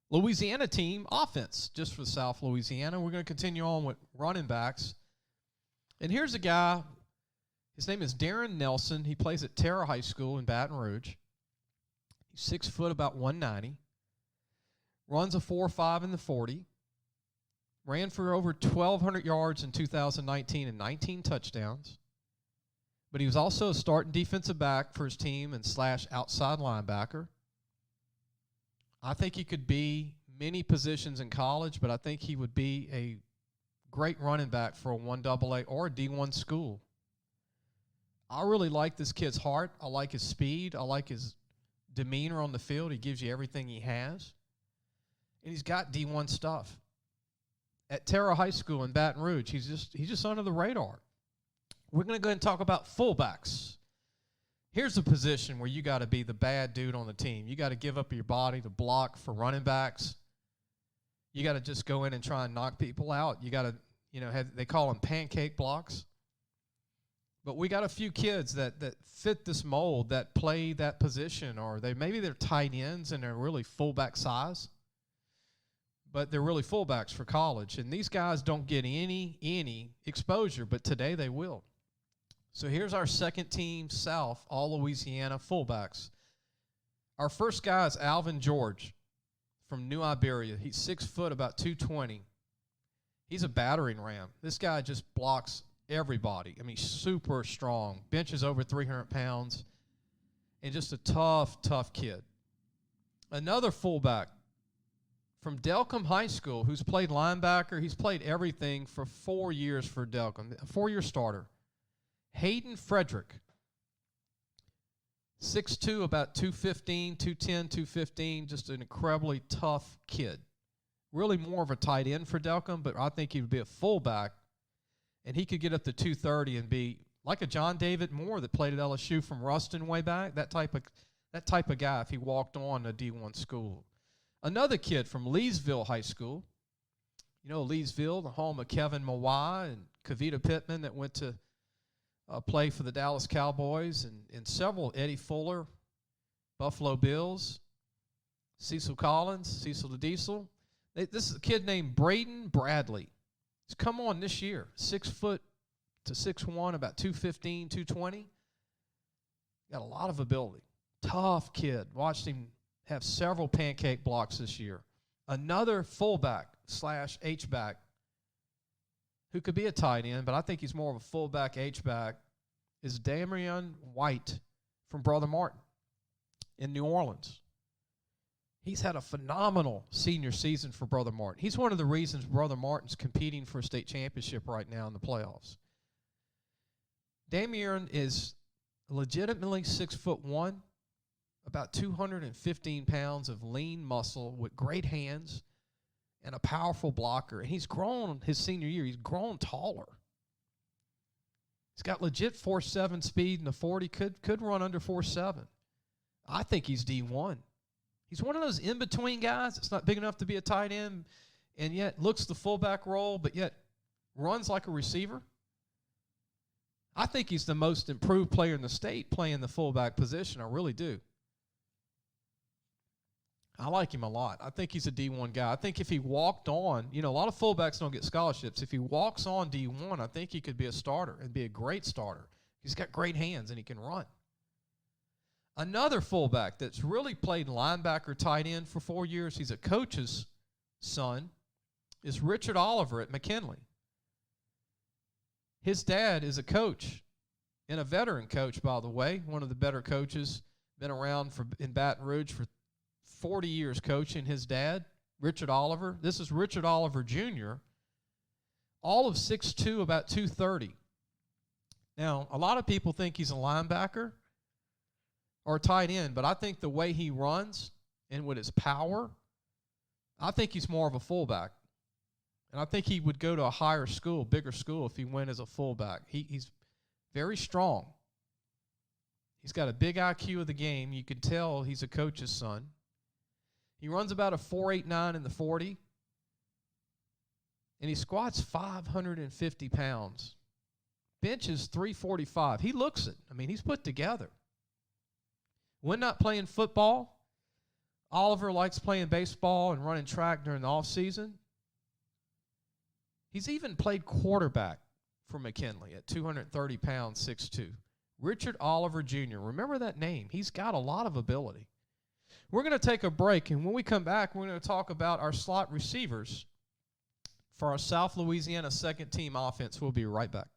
S2: Louisiana team offense, just for South Louisiana. We're going to continue on with running backs. And here's a guy. His name is Darren Nelson. He plays at Terra High School in Baton Rouge. He's 6 foot, about 190. Runs a 4.5 in the 40. Ran for over 1,200 yards in 2019 and 19 touchdowns. But he was also a starting defensive back for his team and / outside linebacker. I think he could be many positions in college, but I think he would be a great running back for a 1AA or a D1 school. I really like this kid's heart. I like his speed. I like his demeanor on the field. He gives you everything he has. And he's got D1 stuff. At Terra High School in Baton Rouge, he's just under the radar. We're going to go ahead and talk about fullbacks. Here's a position where you got to be the bad dude on the team. You got to give up your body to block for running backs. You got to just go in and try and knock people out. You got to, they call them pancake blocks. But we got a few kids that fit this mold that play that position, or maybe they're tight ends and they're really fullback size. But they're really fullbacks for college. And these guys don't get any exposure, but today they will. So here's our second team, South, all Louisiana fullbacks. Our first guy is Alvin George from New Iberia. He's 6 foot, about 220. He's a battering ram. This guy just blocks everybody. I mean, super strong. Benches over 300 pounds. And just a tough kid. Another fullback from Delcombe High School, who's played linebacker. He's played everything for 4 years for Delcombe, a 4-year starter. Hayden Frederick, 6'2", about 215, 210, 215, just an incredibly tough kid. Really more of a tight end for Delcombe, but I think he would be a fullback, and he could get up to 230 and be like a John David Moore that played at LSU from Ruston way back, that type of guy if he walked on a D1 school. Another kid from Leesville High School. You know, Leesville, the home of Kevin Mawai and Kavita Pittman that went to play for the Dallas Cowboys and several Eddie Fuller, Buffalo Bills, Cecil Collins, Cecil the Diesel. This is a kid named Braden Bradley. He's come on this year, 6 foot to 6'1", about 215, 220. Got a lot of ability. Tough kid. Watched him have several pancake blocks this year. Another fullback / H-back who could be a tight end, but I think he's more of a fullback H-back, is Damarion White from Brother Martin in New Orleans. He's had a phenomenal senior season for Brother Martin. He's one of the reasons Brother Martin's competing for a state championship right now in the playoffs. Damarion is legitimately 6'1", about 215 pounds of lean muscle with great hands and a powerful blocker. And he's grown his senior year. He's grown taller. He's got legit 4.7 speed in the 40. Could run under 4.7. I think he's D1. He's one of those in-between guys that's not big enough to be a tight end and yet looks the fullback role but yet runs like a receiver. I think he's the most improved player in the state playing the fullback position. I really do. I like him a lot. I think he's a D1 guy. I think if he walked on, a lot of fullbacks don't get scholarships. If he walks on D1, I think he could be a starter and be a great starter. He's got great hands and he can run. Another fullback that's really played linebacker tight end for 4 years, he's a coach's son, is Richard Oliver at McKinley. His dad is a coach and a veteran coach, by the way, one of the better coaches, been around in Baton Rouge for 40 years coaching. His dad, Richard Oliver. This is Richard Oliver Jr., all of 6'2", about 230. Now, a lot of people think he's a linebacker or a tight end, but I think the way he runs and with his power, I think he's more of a fullback. And I think he would go to a higher school, bigger school, if he went as a fullback. He's very strong. He's got a big IQ of the game. You can tell he's a coach's son. He runs about a 4.89 in the 40. And he squats 550 pounds. Bench is 345. He looks it. I mean, he's put together. When not playing football, Oliver likes playing baseball and running track during the offseason. He's even played quarterback for McKinley at 230 pounds, 6'2". Richard Oliver Jr. Remember that name. He's got a lot of ability. We're going to take a break, and when we come back, we're going to talk about our slot receivers for our South Louisiana second-team offense. We'll be right back.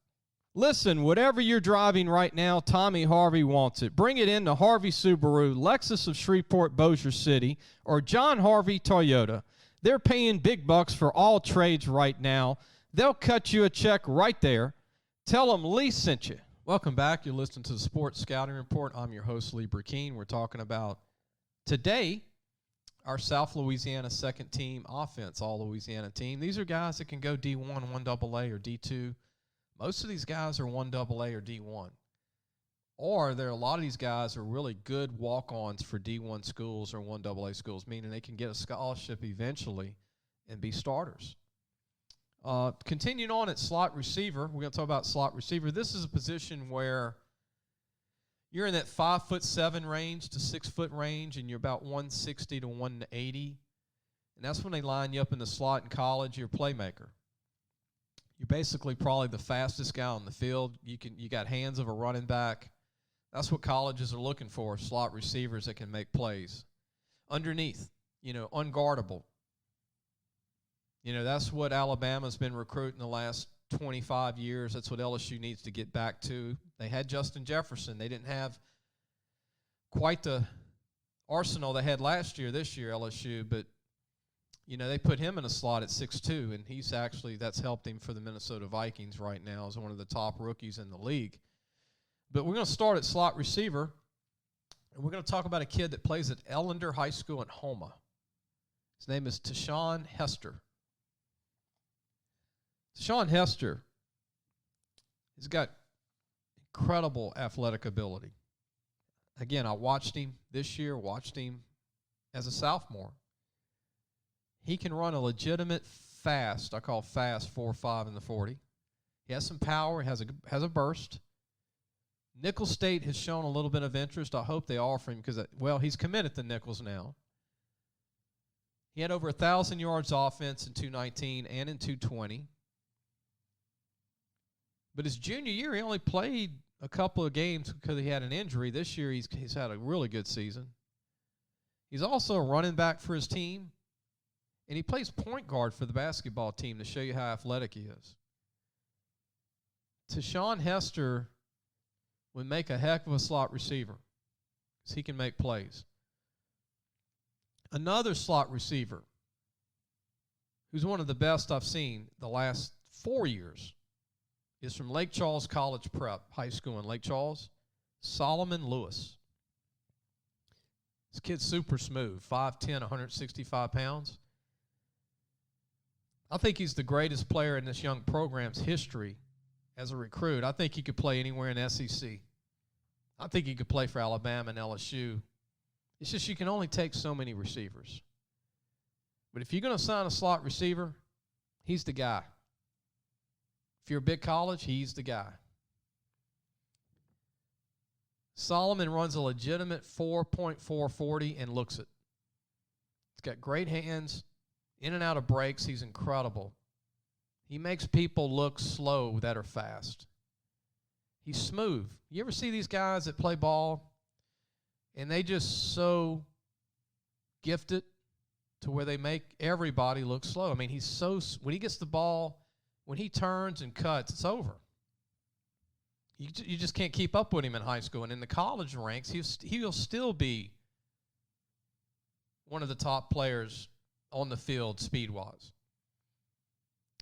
S2: Listen, whatever you're driving right now, Tommy Harvey wants it. Bring it in to Harvey Subaru, Lexus of Shreveport, Bossier City, or John Harvey Toyota. They're paying big bucks for all trades right now. They'll cut you a check right there. Tell them Lee sent you. Welcome back. You're listening to the Sports Scouting Report. I'm your host, Lee Burkeen. We're talking about today our South Louisiana second-team offense, all-Louisiana team. These are guys that can go D1, 1AA, or D2. Most of these guys are 1AA or D1. Or a lot of these guys are really good walk-ons for D1 schools or 1AA schools, meaning they can get a scholarship eventually and be starters. Continuing on at slot receiver, we're going to talk about slot receiver. This is a position where you're in that 5'7" range to 6 foot range, and you're about 160 to 180. And that's when they line you up in the slot in college. You're a playmaker. You're basically probably the fastest guy on the field. You got hands of a running back. That's what colleges are looking for, slot receivers that can make plays. Underneath, unguardable. That's what Alabama's been recruiting the last 25 years. That's what LSU needs to get back to. They had Justin Jefferson. They didn't have quite the arsenal they had this year, LSU, but they put him in a slot at 6'2", and that's helped him for the Minnesota Vikings right now as one of the top rookies in the league. But we're going to start at slot receiver, and we're going to talk about a kid that plays at Ellender High School in Houma. His name is Desean Hester. Desean Hester has got incredible athletic ability. Again, I watched him this year, watched him as a sophomore. He can run a legitimate fast, I call fast 4.5 in the 40. He has some power, has a burst. Nicholls State has shown a little bit of interest. I hope they offer him because, well, he's committed to Nicholls now. He had over 1,000 yards offense in 219 and in 220. But his junior year, he only played a couple of games because he had an injury. This year, he's had a really good season. He's also a running back for his team, and he plays point guard for the basketball team to show you how athletic he is. Tashawn Hester would make a heck of a slot receiver because he can make plays. Another slot receiver who's one of the best I've seen the last 4 years is from Lake Charles College Prep High School in Lake Charles, Solomon Lewis. This kid's super smooth, 5'10", 165 pounds. I think he's the greatest player in this young program's history as a recruit. I think he could play anywhere in SEC. I think he could play for Alabama and LSU. It's just you can only take so many receivers. But if you're going to sign a slot receiver, he's the guy. If you're a big college, he's the guy. Solomon runs a legitimate 4.440 and looks it. He's got great hands, in and out of breaks. He's incredible. He makes people look slow that are fast. He's smooth. You ever see these guys that play ball and they just so gifted to where they make everybody look slow? I mean, when he gets the ball, when he turns and cuts, it's over. You just can't keep up with him in high school. And in the college ranks, he'll still be one of the top players on the field speed-wise.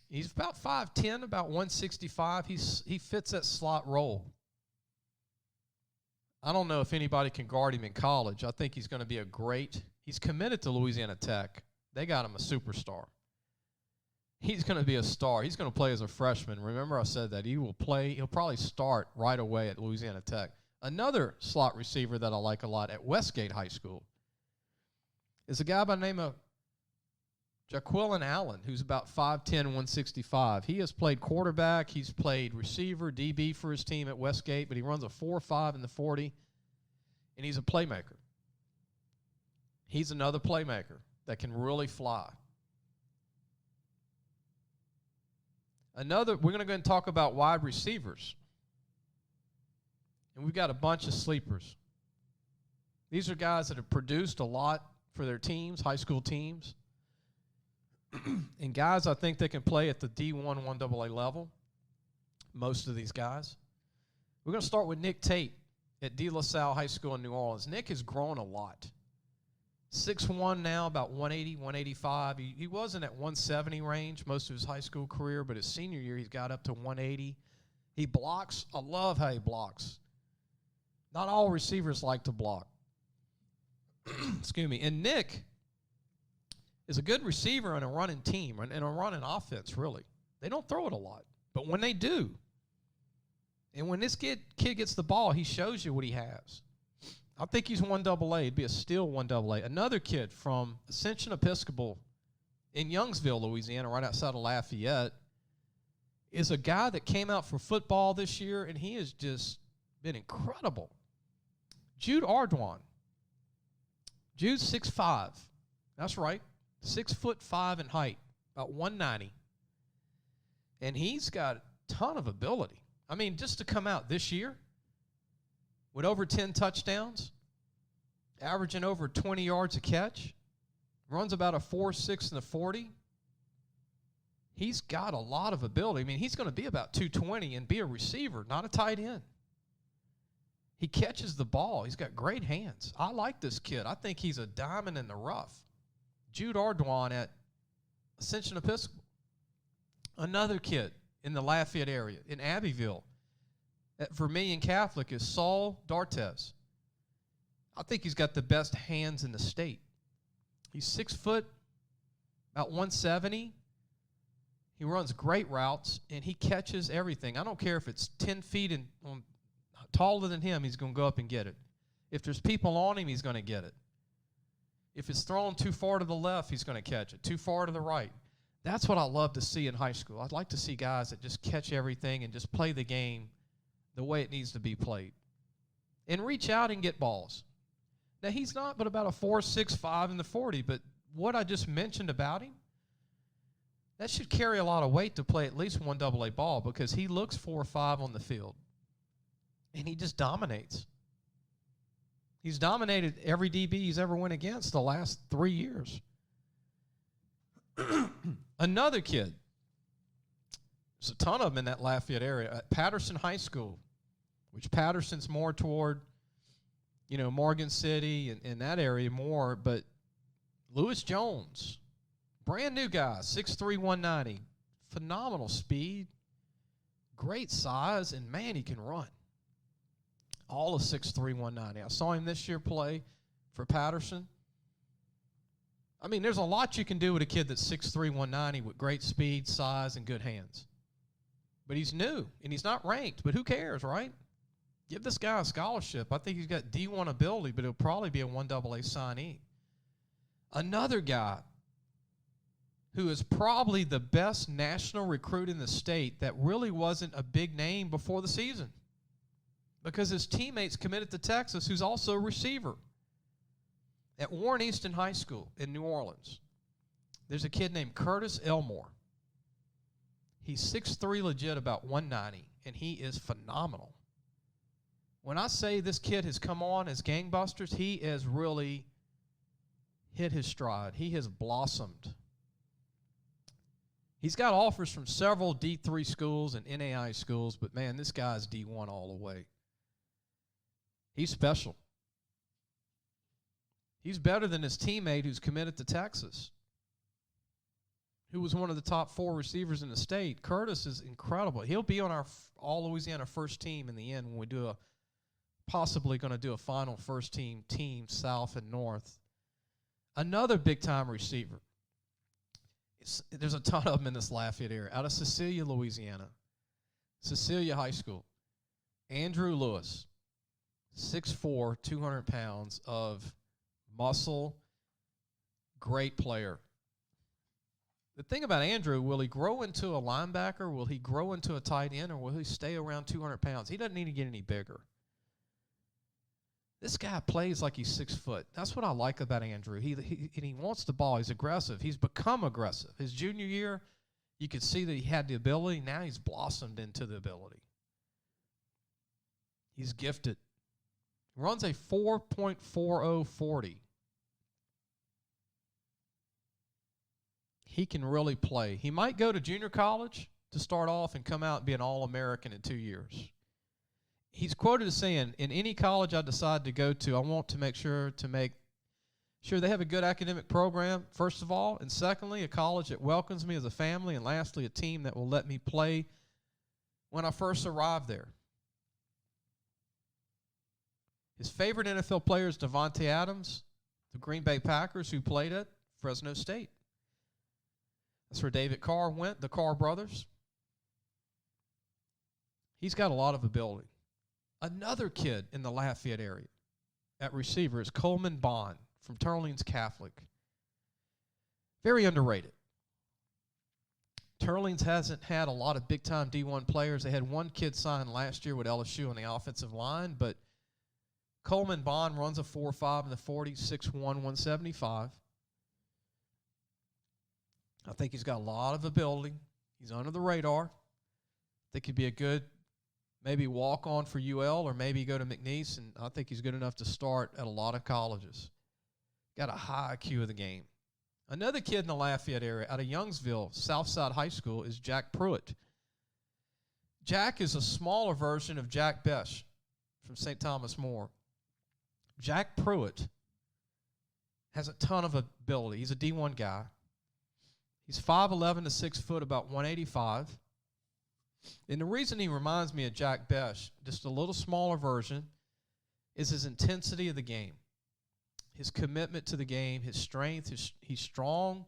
S2: He's about 5'10", about 165. He fits that slot role. I don't know if anybody can guard him in college. I think he's going to be he's committed to Louisiana Tech. They got him a superstar. He's going to be a star. He's going to play as a freshman. Remember I said that. He'll probably start right away at Louisiana Tech. Another slot receiver that I like a lot at Westgate High School is a guy by the name of Jaquilin Allen, who's about 5'10", 165. He has played quarterback. He's played receiver, DB for his team at Westgate, but he runs a 4.5 in the 40, and he's a playmaker. He's another playmaker that can really fly. We're going to go and talk about wide receivers. And we've got a bunch of sleepers. These are guys that have produced a lot for their teams, high school teams. And guys I think they can play at the D1 1AA level, most of these guys. We're going to start with Nick Tate at De La Salle High School in New Orleans. Nick has grown a lot. 6'1" now, about 180, 185. He wasn't at 170 range most of his high school career, but his senior year he's got up to 180. He blocks. I love how he blocks. Not all receivers like to block. Excuse me. And Nick is a good receiver in a running team and a running offense, really. They don't throw it a lot, but when they do, and when this kid gets the ball, he shows you what he has. I think he's 1AA. It'd be a steal 1AA. Another kid from Ascension Episcopal in Youngsville, Louisiana, right outside of Lafayette, is a guy that came out for football this year, and he has just been incredible. Jude Ardoin. Jude's 6'5". That's right. 6'5" in height, about 190. And he's got a ton of ability. I mean, just to come out this year with over 10 touchdowns, averaging over 20 yards a catch, runs about a 4.6 in the 40. He's got a lot of ability. I mean, he's going to be about 220 and be a receiver, not a tight end. He catches the ball. He's got great hands. I like this kid. I think he's a diamond in the rough. Jude Ardoin at Ascension Episcopal. Another kid in the Lafayette area, in Abbeville, at Vermilion Catholic, is Saul Dartes. I think he's got the best hands in the state. He's 6 foot, about 170. He runs great routes, and he catches everything. I don't care if it's 10 feet and taller than him, he's going to go up and get it. If there's people on him, he's going to get it. If it's thrown too far to the left, he's going to catch it. Too far to the right. That's what I love to see in high school. I'd like to see guys that just catch everything and just play the game the way it needs to be played. and reach out and get balls. Now, he's not but about a 4.65 in the 40, but what I just mentioned about him, that should carry a lot of weight to play at least one AA ball because he looks 4.5 on the field, and he just dominates. He's dominated every DB he's ever went against the last 3 years. Another kid, there's a ton of them in that Lafayette area, at Patterson High School, which Patterson's more toward, Morgan City and that area more, but Lewis Jones, brand new guy, 6'3", 190, phenomenal speed, great size, and man, he can run. All of 6'3", 190. I saw him this year play for Patterson. I mean, there's a lot you can do with a kid that's 6'3", 190 with great speed, size, and good hands. But he's new, and he's not ranked, but who cares, right? Give this guy a scholarship. I think he's got D1 ability, but he'll probably be a 1AA signee. Another guy who is probably the best national recruit in the state that really wasn't a big name before the season because his teammates committed to Texas, who's also a receiver. At Warren Easton High School in New Orleans, there's a kid named Curtis Elmore. He's 6'3", legit, about 190, and he is phenomenal. When I say this kid has come on as gangbusters, he has really hit his stride. He has blossomed. He's got offers from several D3 schools and NAI schools, but, man, this guy's D1 all the way. He's special. He's better than his teammate who's committed to Texas, who was one of the top 4 receivers in the state. Curtis is incredible. He'll be on our All-Louisiana first team in the end when we possibly going to do a final first team South and North. Another big-time receiver. There's a ton of them in this Lafayette area. Out of Cecilia, Louisiana. Cecilia High School. Andrew Lewis, 6'4", 200 pounds of muscle, great player. The thing about Andrew, will he grow into a linebacker? Will he grow into a tight end? Or will he stay around 200 pounds? He doesn't need to get any bigger. This guy plays like he's 6 foot. That's what I like about Andrew. He wants the ball. He's aggressive. He's become aggressive. His junior year, you could see that he had the ability. Now he's blossomed into the ability. He's gifted. He runs a 4.40 40. He can really play. He might go to junior college to start off and come out and be an All-American in 2 years. He's quoted as saying, in any college I decide to go to, I want to make sure they have a good academic program, first of all, and secondly, a college that welcomes me as a family, and lastly, a team that will let me play when I first arrived there. His favorite NFL player is Devontae Adams, the Green Bay Packers, who played at Fresno State. That's where David Carr went, the Carr brothers. He's got a lot of ability. Another kid in the Lafayette area at receiver is Coleman Bond from Turlings Catholic. Very underrated. Turlings hasn't had a lot of big-time D1 players. They had one kid signed last year with LSU on the offensive line, but Coleman Bond runs a 4.5 in the 40, 6'1", 175. I think he's got a lot of ability. He's under the radar. I think he'd be a good maybe walk on for UL or maybe go to McNeese, and I think he's good enough to start at a lot of colleges. Got a high IQ of the game. Another kid in the Lafayette area out of Youngsville, Southside High School, is Jack Pruitt. Jack is a smaller version of Jack Besh from St. Thomas More. Jack Pruitt has a ton of ability. He's a D1 guy. He's 5'11" to 6 foot, about 185. And the reason he reminds me of Jack Besh, just a little smaller version, is his intensity of the game, his commitment to the game, his strength. He's strong,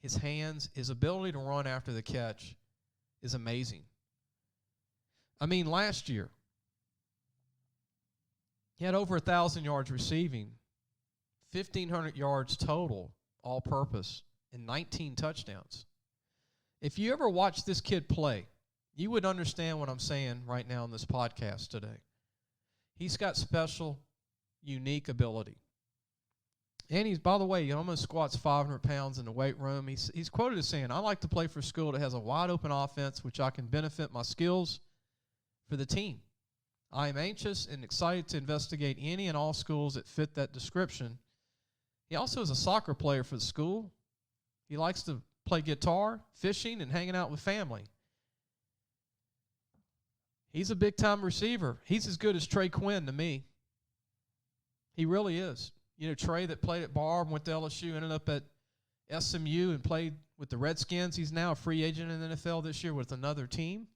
S2: his hands, his ability to run after the catch is amazing. I mean, last year, he had over 1,000 yards receiving, 1,500 yards total, all-purpose, and 19 touchdowns. If you ever watch this kid play, you would understand what I'm saying right now in this podcast today. He's got special, unique ability. And he's, by the way, he almost squats 500 pounds in the weight room. He's quoted as saying, "I like to play for a school that has a wide-open offense, which I can benefit my skills for the team. I am anxious and excited to investigate any and all schools that fit that description." He also is a soccer player for the school. He likes to play guitar, fishing, and hanging out with family. He's a big-time receiver. He's as good as Trey Quinn to me. He really is. You know, Trey that played at Barb, went to LSU, ended up at SMU and played with the Redskins. He's now a free agent in the NFL this year with another team.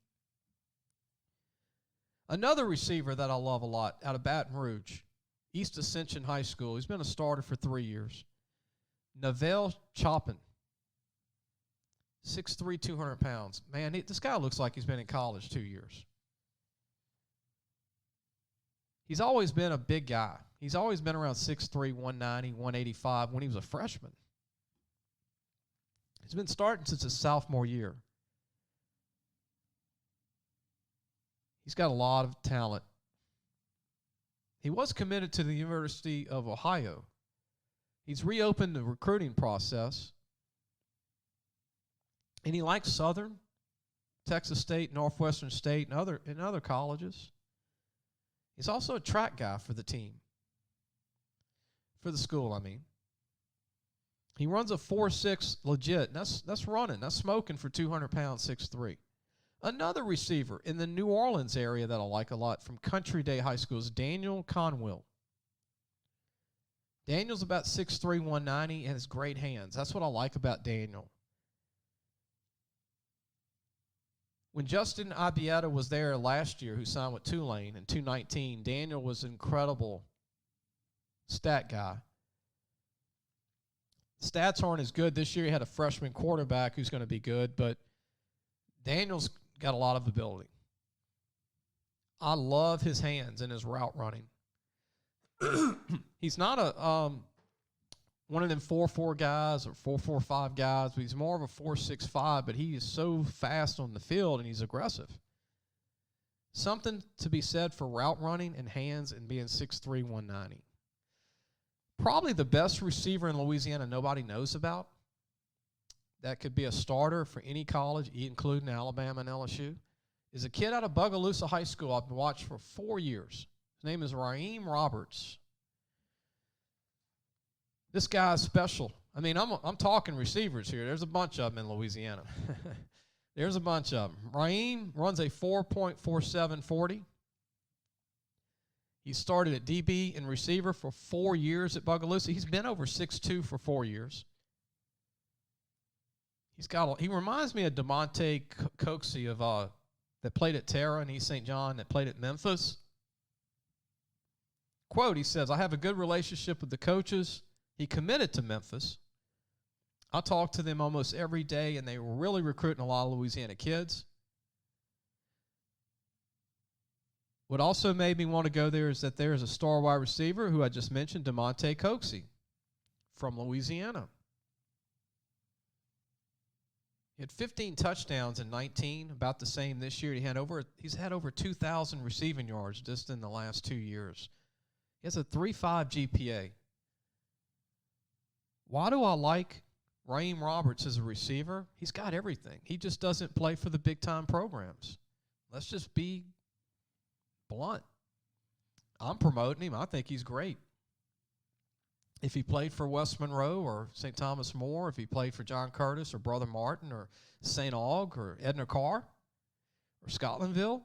S2: Another receiver that I love a lot out of Baton Rouge, East Ascension High School. He's been a starter for 3 years. Neville Chopin, 6'3", 200 pounds. Man, this guy looks like he's been in college 2 years. He's always been a big guy. He's always been around 6'3", 190, 185 when he was a freshman. He's been starting since his sophomore year. He's got a lot of talent. He was committed to the University of Ohio. He's reopened the recruiting process. And he likes Southern, Texas State, Northwestern State, and other colleges. He's also a track guy for the team. For the school, I mean. He runs a 4.6 legit. That's running. That's smoking for 200 pounds, 6'3". Another receiver in the New Orleans area that I like a lot from Country Day High School is Daniel Conwill. Daniel's about 6'3", 190, and has great hands. That's what I like about Daniel. When Justin Ibieta was there last year, who signed with Tulane in 219, Daniel was an incredible stat guy. Stats aren't as good this year. He had a freshman quarterback who's going to be good, but Daniel's got a lot of ability. I love his hands and his route running. He's not a one of them 4.4 guys or 4.45 guys, but he's more of a 4.65, but he is so fast on the field and he's aggressive. Something to be said for route running and hands and being 6'3", 190. Probably the best receiver in Louisiana nobody knows about. That could be a starter for any college, including Alabama and LSU, is a kid out of Bogalusa High School I've watched for 4 years. His name is Raem Roberts. This guy is special. I mean, I'm talking receivers here. There's a bunch of them in Louisiana. There's a bunch of them. Raem runs a 4.47 40. He started at DB and receiver for 4 years at Bogalusa. He's been over 6'2" for 4 years. He reminds me of DeMonte Coxey that played at Terra and East St. John, that played at Memphis. Quote, he says, "I have a good relationship with the coaches." He committed to Memphis. I talk to them almost every day, and they were really recruiting a lot of Louisiana kids. What also made me want to go there is that there is a star wide receiver who I just mentioned, DeMonte Coxey from Louisiana. He had 15 touchdowns in 19, about the same this year. He's had over 2,000 receiving yards just in the last 2 years. He has a 3.5 GPA. Why do I like Raem Roberts as a receiver? He's got everything. He just doesn't play for the big-time programs. Let's just be blunt. I'm promoting him. I think he's great. If he played for West Monroe or St. Thomas More, if he played for John Curtis or Brother Martin or St. Aug or Edna Carr or Scotlandville,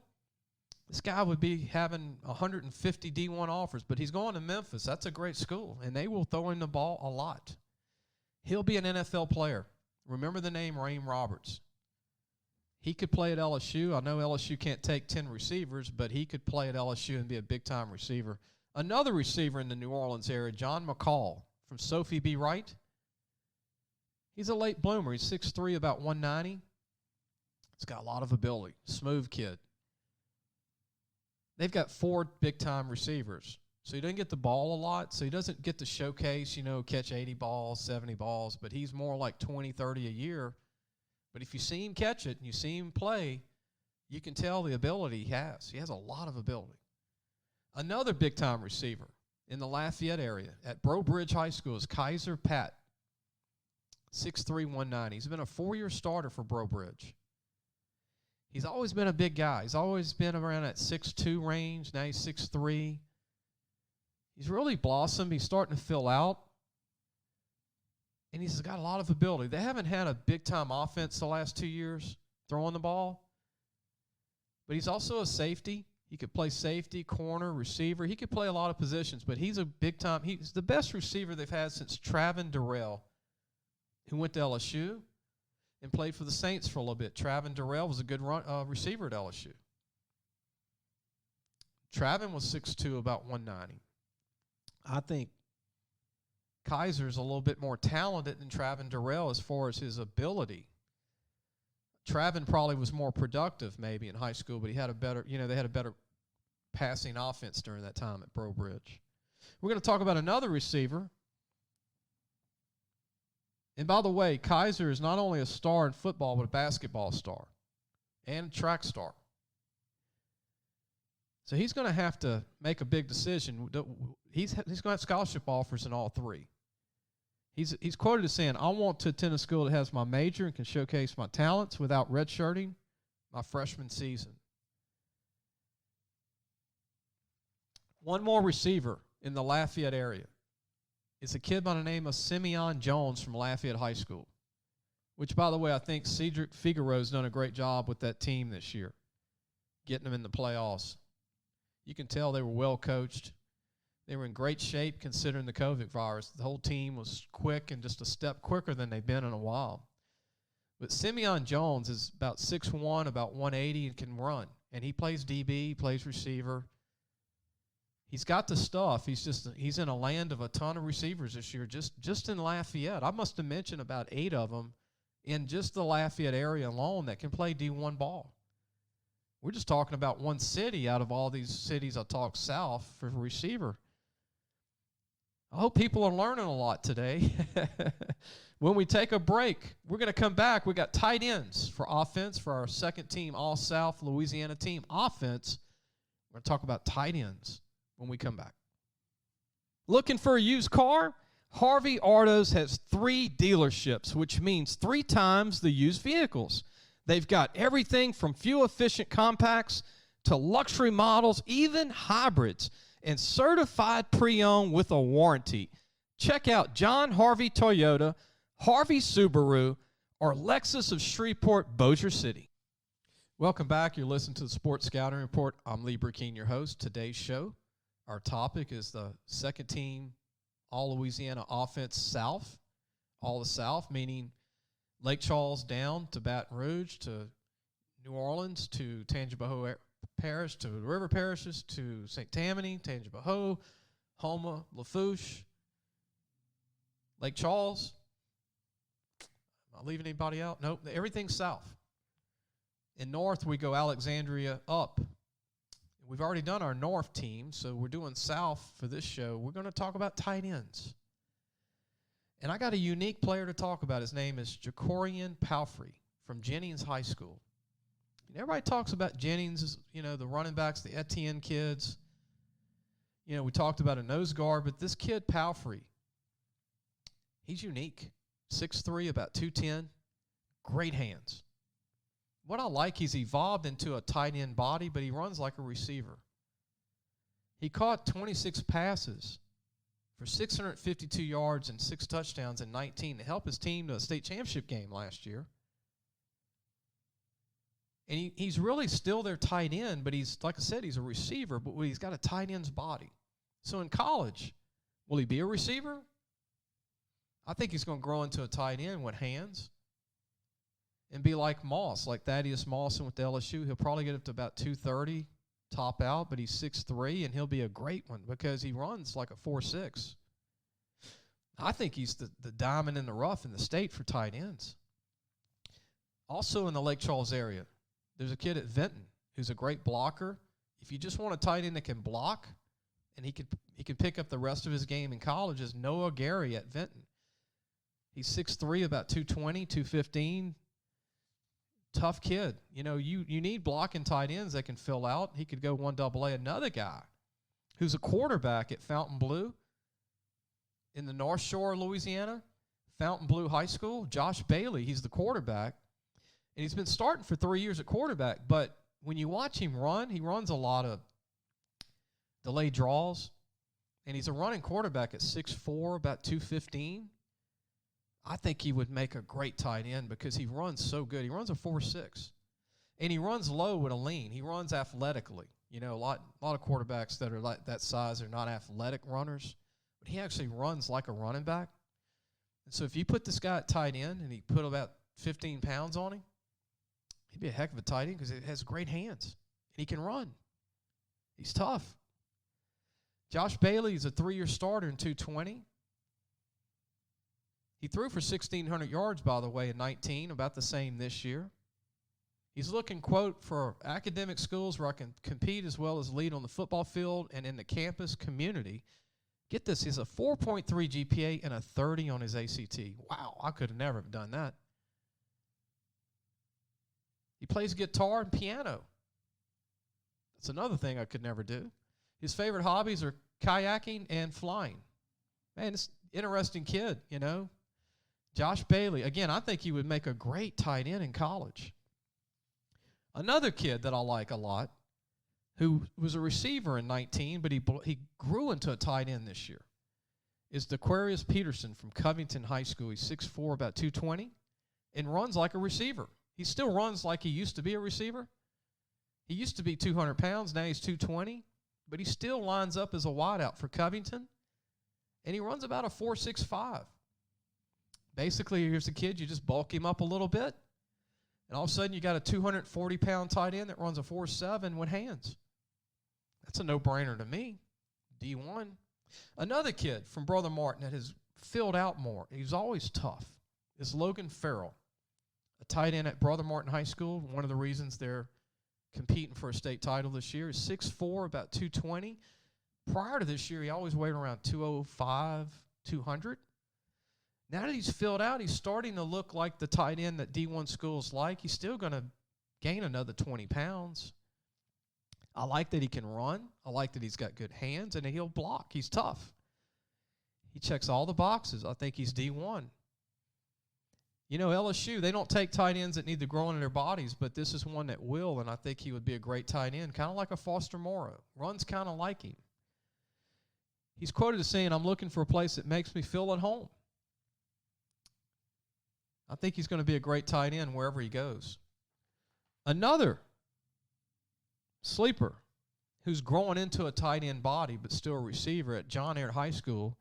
S2: this guy would be having 150 D1 offers, but he's going to Memphis. That's a great school, and they will throw him the ball a lot. He'll be an NFL player. Remember the name Raem Roberts. He could play at LSU. I know LSU can't take 10 receivers, but he could play at LSU and be a big-time receiver. Another receiver in the New Orleans area, John McCall from Sophie B. Wright. He's a late bloomer. He's 6'3", about 190. He's got a lot of ability. Smooth kid. They've got 4 big-time receivers. So he doesn't get the ball a lot, so he doesn't get to showcase, catch 80 balls, 70 balls, but he's more like 20, 30 a year. But if you see him catch it and you see him play, you can tell the ability he has. He has a lot of ability. Another big-time receiver in the Lafayette area at Breaux Bridge High School is Kaiser Pat, 6'3", 190. He's been a 4-year starter for Breaux Bridge. He's always been a big guy. He's always been around that 6'2" range. Now he's 6'3". He's really blossomed. He's starting to fill out. And he's got a lot of ability. They haven't had a big-time offense the last 2 years throwing the ball. But he's also a safety. He could play safety, corner, receiver. He could play a lot of positions, but he's a big-time. He's the best receiver they've had since Travin Durrell, who went to LSU and played for the Saints for a little bit. Travin Durrell was a good receiver at LSU. Travin was 6'2", about 190. I think Kaiser's a little bit more talented than Travin Durrell as far as his ability. Travin probably was more productive maybe in high school, but he had a better, they had a better passing offense during that time at Breaux Bridge. We're going to talk about another receiver. And by the way, Kaiser is not only a star in football, but a basketball star and a track star. So he's going to have to make a big decision. He's going to have scholarship offers in all three. He's quoted as saying, I want to attend a school that has my major and can showcase my talents without redshirting my freshman season. One more receiver in the Lafayette area is a kid by the name of Simeon Jones from Lafayette High School, which, by the way, I think Cedric Figaro's done a great job with that team this year, getting them in the playoffs. You can tell they were well coached. They were in great shape considering the COVID virus. The whole team was quick and just a step quicker than they've been in a while. But Simeon Jones is about 6'1", about 180, and can run. And he plays DB, he plays receiver. He's got the stuff. He's in a land of a ton of receivers this year, just in Lafayette. I must have mentioned about 8 of them in just the Lafayette area alone that can play D1 ball. We're just talking about one city out of all these cities I talk south for receiver. I hope people are learning a lot today. When we take a break, we're going to come back. We got tight ends for offense for our second team All-South Louisiana team offense. We're going to talk about tight ends when we come back. Looking for a used car? Harvey Autos has 3 dealerships, which means 3 times the used vehicles. They've got everything from fuel-efficient compacts to luxury models, even hybrids, and certified pre-owned with a warranty. Check out John Harvey Toyota, Harvey Subaru, or Lexus of Shreveport, Bossier City. Welcome back. You're listening to the Sports Scouting Report. I'm Lee Burkeen, your host. Today's show, our topic is the second team All-Louisiana Offense South. All the South, meaning Lake Charles down to Baton Rouge to New Orleans to Tangipahoa Parish to the river parishes to St. Tammany, Tangipahoa, Houma, Lafourche, Lake Charles. Am I leaving anybody out? Nope. Everything's south. In north, we go Alexandria up. We've already done our north team, so we're doing south for this show. We're going to talk about tight ends. And I got a unique player to talk about. His name is Jacorian Palfrey from Jennings High School. And everybody talks about Jennings, the running backs, the Etienne kids. We talked about a nose guard, but this kid, Palfrey, he's unique. 6'3", about 210, great hands. What I like, he's evolved into a tight end body, but he runs like a receiver. He caught 26 passes for 652 yards and 6 touchdowns in 19 to help his team to a state championship game last year. And he's really still their tight end, but he's, like I said, he's a receiver, but he's got a tight end's body. So in college, will he be a receiver? I think he's going to grow into a tight end with hands and be like Moss, like Thaddeus Mawson with LSU. He'll probably get up to about 230, top out, but he's 6'3", and he'll be a great one because he runs like a 4'6". I think he's the diamond in the rough in the state for tight ends. Also in the Lake Charles area, there's a kid at Vinton who's a great blocker. If you just want a tight end that can block and he could pick up the rest of his game in college, is Noah Gary at Vinton. He's 6'3", about 220, 215. Tough kid. You need blocking tight ends that can fill out. He could go 1AA. Another guy who's a quarterback at Fountain Blue in the North Shore of Louisiana, Fountain Blue High School. Josh Bailey, he's the quarterback. And he's been starting for 3 years at quarterback. But when you watch him run, he runs a lot of delayed draws. And he's a running quarterback at 6'4", about 215. I think he would make a great tight end because he runs so good. He runs a 4.6. And he runs low with a lean. He runs athletically. You know, a lot of quarterbacks that are like that size are not athletic runners. But he actually runs like a running back. And so if you put this guy at tight end and he put about 15 pounds on him, he'd be a heck of a tight end because he has great hands. And he can run. He's tough. Josh Bailey is a 3-year starter in 220. He threw for 1,600 yards, by the way, in 19, about the same this year. He's looking, quote, for academic schools where I can compete as well as lead on the football field and in the campus community. Get this, he's a 4.3 GPA and a 30 on his ACT. Wow, I could have never done that. He plays guitar and piano. That's another thing I could never do. His favorite hobbies are kayaking and flying. Man, it's an interesting kid, you know. Josh Bailey, again, I think he would make a great tight end in college. Another kid that I like a lot, who was a receiver in 19, but he grew into a tight end this year, is Aquarius Peterson from Covington High School. He's 6'4", about 220, and runs like a receiver. He still runs like he used to be a receiver. He used to be 200 pounds, now he's 220, but he still lines up as a wideout for Covington, and he runs about a 4.65. Basically, here's a kid, you just bulk him up a little bit, and all of a sudden you got a 240-pound tight end that runs a 4.7 with hands. That's a no-brainer to me. D1. Another kid from Brother Martin that has filled out more, he's always tough, is Logan Farrell, a tight end at Brother Martin High School. One of the reasons they're competing for a state title this year is 6'4", about 220. Prior to this year, he always weighed around 205, 200. Now that he's filled out, he's starting to look like the tight end that D1 schools like. He's still going to gain another 20 pounds. I like that he can run. I like that he's got good hands, and he'll block. He's tough. He checks all the boxes. I think he's D1. You know, LSU, they don't take tight ends that need to grow into their bodies, but this is one that will, and I think he would be a great tight end, kind of like a Foster Morrow. Runs kind of like him. He's quoted as saying, "I'm looking for a place that makes me feel at home." I think he's going to be a great tight end wherever he goes. Another sleeper who's growing into a tight end body but still a receiver at John Eyre High School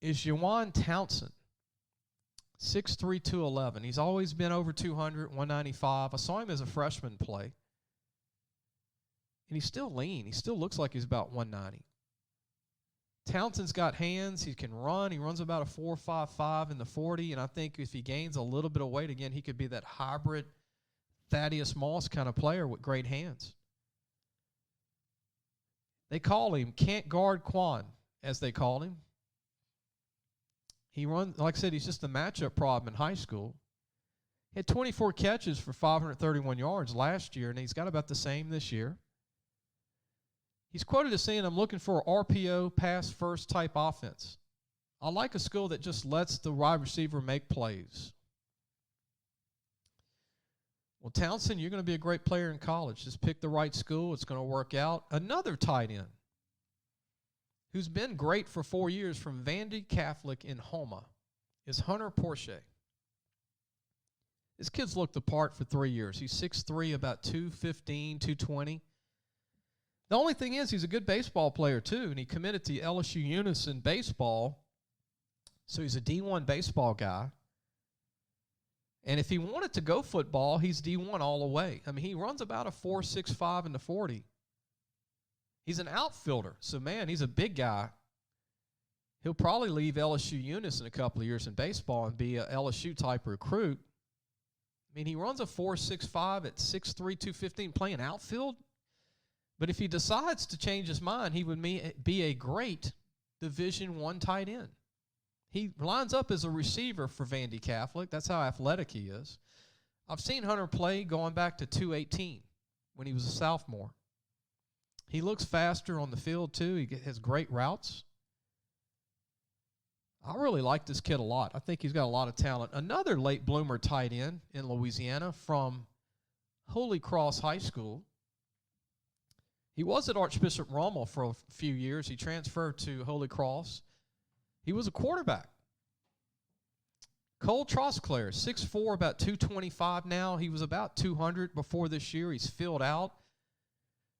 S2: is Juwan Townsend, 6'3", 211. He's always been over 200, 195. I saw him as a freshman play. And he's still lean. He still looks like he's about 190. Townsend's got hands. He can run. He runs about a 4.55 in the 40, and I think if he gains a little bit of weight, again, he could be that hybrid Thaddeus Moss kind of player with great hands. They call him Can't Guard Quan, as they call him. He runs, like I said, he's just a matchup problem in high school. He had 24 catches for 531 yards last year, and he's got about the same this year. He's quoted as saying, "I'm looking for an RPO, pass-first type offense. I like a school that just lets the wide receiver make plays." Well, Townsend, you're going to be a great player in college. Just pick the right school. It's going to work out. Another tight end who's been great for 4 years from Vandy Catholic in Houma is Hunter Porsche. This kid's looked the part for 3 years. He's 6'3", about 215, 220. The only thing is he's a good baseball player, too, and he committed to LSU Unis in baseball, so he's a D1 baseball guy. And if he wanted to go football, he's D1 all the way. I mean, he runs about a 4.65 in the 40. He's an outfielder, so, man, he's a big guy. He'll probably leave LSU Unis in a couple of years in baseball and be a LSU-type recruit. I mean, he runs a 4.65 at 6'3", 215 playing outfield. But if he decides to change his mind, he would be a great Division I tight end. He lines up as a receiver for Vandy Catholic. That's how athletic he is. I've seen Hunter play going back to 218 when he was a sophomore. He looks faster on the field, too. He has great routes. I really like this kid a lot. I think he's got a lot of talent. Another late bloomer tight end in Louisiana from Holy Cross High School. He was at Archbishop Rummel for a few years. He transferred to Holy Cross. He was a quarterback. Cole Trosclair, 6'4", about 225 now. He was about 200 before this year. He's filled out.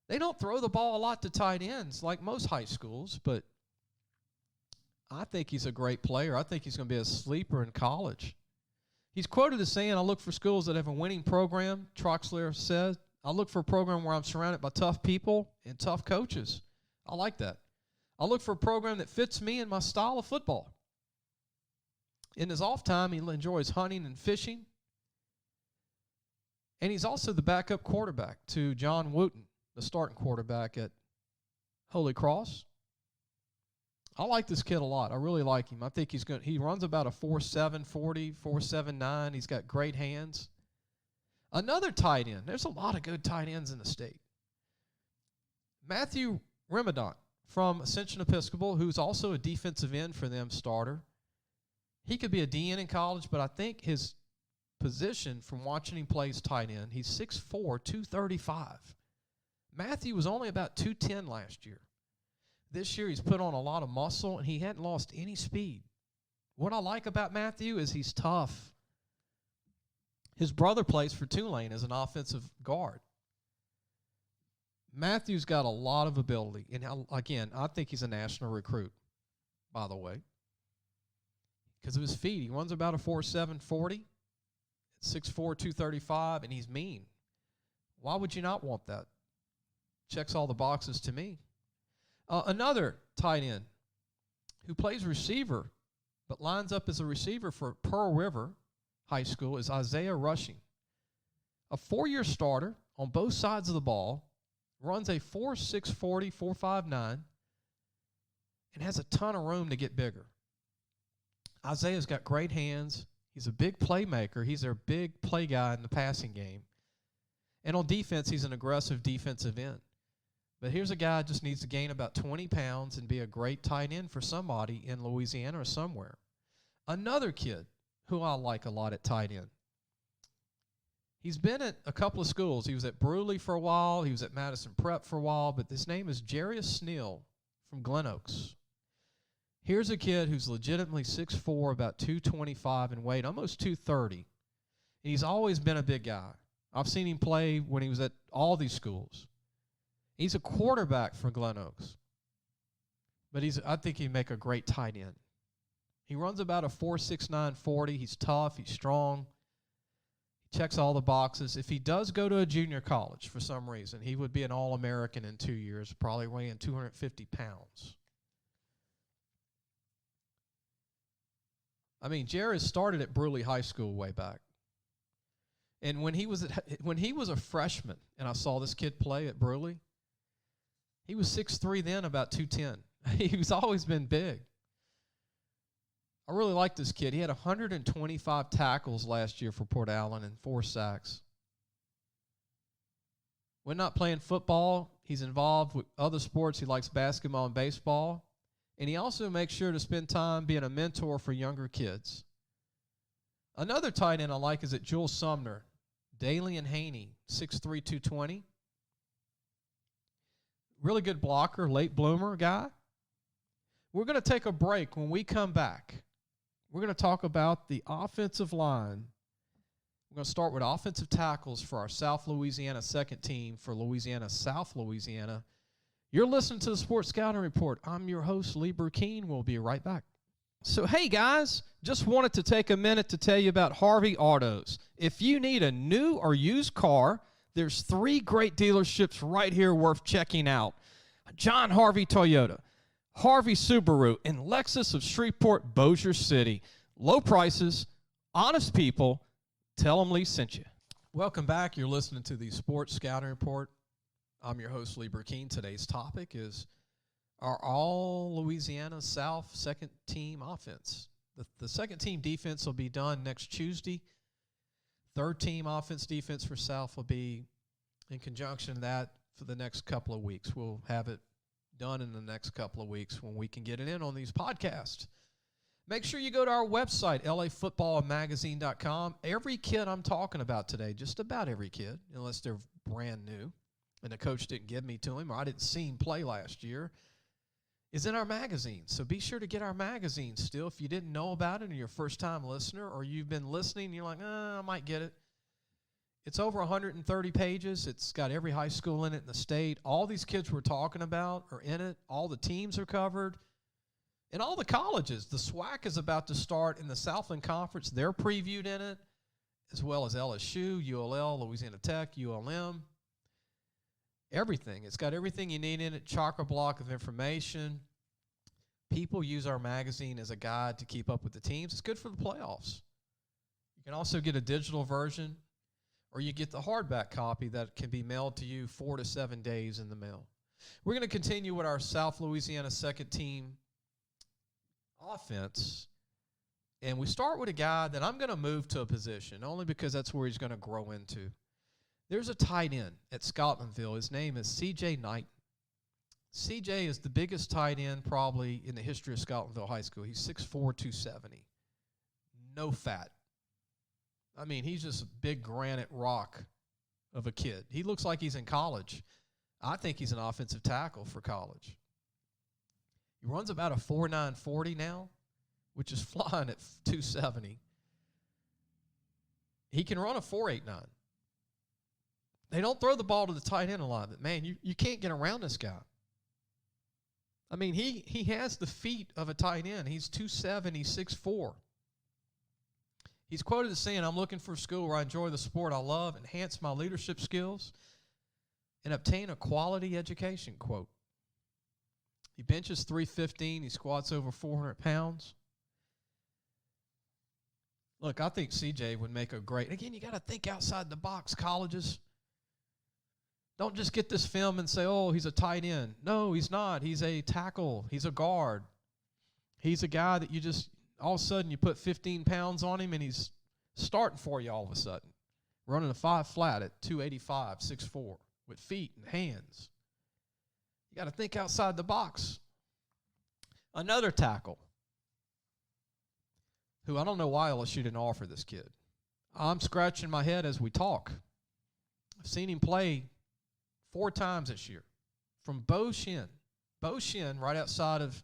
S2: They don't throw the ball a lot to tight ends like most high schools, but I think he's a great player. I think he's going to be a sleeper in college. He's quoted as saying, I look for schools that have a winning program, Troxler said. I look for a program where I'm surrounded by tough people and tough coaches. I like that. I look for a program that fits me and my style of football. In his off time, he enjoys hunting and fishing. And he's also the backup quarterback to John Wooten, the starting quarterback at Holy Cross. I like this kid a lot. I really like him. I think he's good. He runs about a 4.7 40, 4.79. He's got great hands. Another tight end. There's a lot of good tight ends in the state. Matthew Remadon from Ascension Episcopal, who's also a defensive end for them starter. He could be a DN in college, but I think his position from watching him play is tight end. He's 6'4", 235. Matthew was only about 210 last year. This year he's put on a lot of muscle, and he hadn't lost any speed. What I like about Matthew is he's tough. His brother plays for Tulane as an offensive guard. Matthew's got a lot of ability. And again, I think he's a national recruit, by the way, because of his feet. He runs about a 4.7 40, 6'4", 235, and he's mean. Why would you not want that? Checks all the boxes to me. Another tight end who plays receiver but lines up as a receiver for Pearl River High School is Isaiah Rushing. A 4-year starter on both sides of the ball, runs a 4.6 40, 4.59, and has a ton of room to get bigger. Isaiah's got great hands. He's a big playmaker. He's their big play guy in the passing game. And on defense, he's an aggressive defensive end. But here's a guy who just needs to gain about 20 pounds and be a great tight end for somebody in Louisiana or somewhere. Another kid who I like a lot at tight end. He's been at a couple of schools. He was at Bruley for a while. He was at Madison Prep for a while. But his name is Jarius Sneal from Glen Oaks. Here's a kid who's legitimately 6'4", about 225 in weight, almost 230. He's always been a big guy. I've seen him play when he was at all these schools. He's a quarterback for Glen Oaks. But I think he'd make a great tight end. He runs about a 4.69 40. He's tough. He's strong. He checks all the boxes. If he does go to a junior college for some reason, he would be an All-American in 2 years, probably weighing 250 pounds. I mean, Jared started at Bruley High School way back. And when he was a freshman, and I saw this kid play at Bruley, he was 6'3" then, about 210. He's always been big. I really like this kid. He had 125 tackles last year for Port Allen and 4 sacks. When not playing football, he's involved with other sports. He likes basketball and baseball. And he also makes sure to spend time being a mentor for younger kids. Another tight end I like is at Jewel Sumner, Dalian Haney, 6'3", 220. Really good blocker, late bloomer guy. We're going to take a break. When we come back, we're going to talk about the offensive line. We're going to start with offensive tackles for our South Louisiana second team for Louisiana, South Louisiana. You're listening to the Sports Scouting Report. I'm your host, Lee Burkeen. We'll be right back. So, hey, guys, just wanted to take a minute to tell you about Harvey Autos. If you need a new or used car, there's 3 great dealerships right here worth checking out. John Harvey Toyota, Harvey Subaru, and Lexus of Shreveport, Bossier City. Low prices, honest people. Tell them Lee sent you. Welcome back. You're listening to the Sports Scouting Report. I'm your host, Lee Burkeen. Today's topic is our all-Louisiana South second-team offense. The second-team defense will be done next Tuesday. Third-team offense, defense for South will be in conjunction to that for the next couple of weeks. We'll have it done in the next couple of weeks when we can get it in on these podcasts. Make sure you go to our website, lafootballmagazine.com. Every kid I'm talking about today, just about every kid, unless they're brand new, and the coach didn't give me to him or I didn't see him play last year, is in our magazine. So be sure to get our magazine still. If you didn't know about it and you're a first-time listener, or you've been listening and you're like, I might get it. It's over 130 pages. It's got every high school in it in the state. All these kids we're talking about are in it. All the teams are covered. And all the colleges. The SWAC is about to start in the Southland Conference. They're previewed in it, as well as LSU, ULL, Louisiana Tech, ULM. Everything. It's got everything you need in it, chock block of information. People use our magazine as a guide to keep up with the teams. It's good for the playoffs. You can also get a digital version, or you get the hardback copy that can be mailed to you 4 to 7 days in the mail. We're going to continue with our South Louisiana second team offense, and we start with a guy that I'm going to move to a position, only because that's where he's going to grow into. There's a tight end at Scotlandville. His name is C.J. Knight. C.J. is the biggest tight end probably in the history of Scotlandville High School. He's 6'4", 270. No fat. I mean, he's just a big granite rock of a kid. He looks like he's in college. I think he's an offensive tackle for college. He runs about a 4.9 40 now, which is flying at 270. He can run a 4.89. They don't throw the ball to the tight end a lot, but, man, you can't get around this guy. I mean, he has the feet of a tight end. He's 270, 6'4". He's quoted as saying, "I'm looking for a school where I enjoy the sport I love, enhance my leadership skills, and obtain a quality education," quote. He benches 315. He squats over 400 pounds. Look, I think CJ would make a great, again, you got to think outside the box, colleges. Don't just get this film and say, oh, he's a tight end. No, he's not. He's a tackle. He's a guard. He's a guy that you just, all of a sudden, you put 15 pounds on him, and he's starting for you all of a sudden. Running a 5 flat at 285, 6'4", with feet and hands. You got to think outside the box. Another tackle, who I don't know why LSU didn't offer this kid. I'm scratching my head as we talk. I've seen him play 4 times this year. From Bo Shin. Bo Shin, right outside of,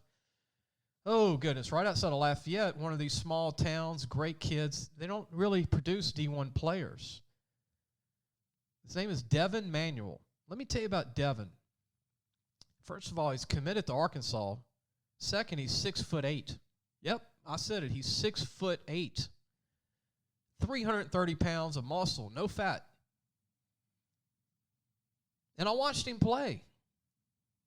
S2: right outside of Lafayette, one of these small towns, great kids. They don't really produce D1 players. His name is Devin Manuel. Let me tell you about Devin. First of all, he's committed to Arkansas. Second, he's 6'8". Yep, I said it. He's 6'8". 330 pounds of muscle, no fat. And I watched him play.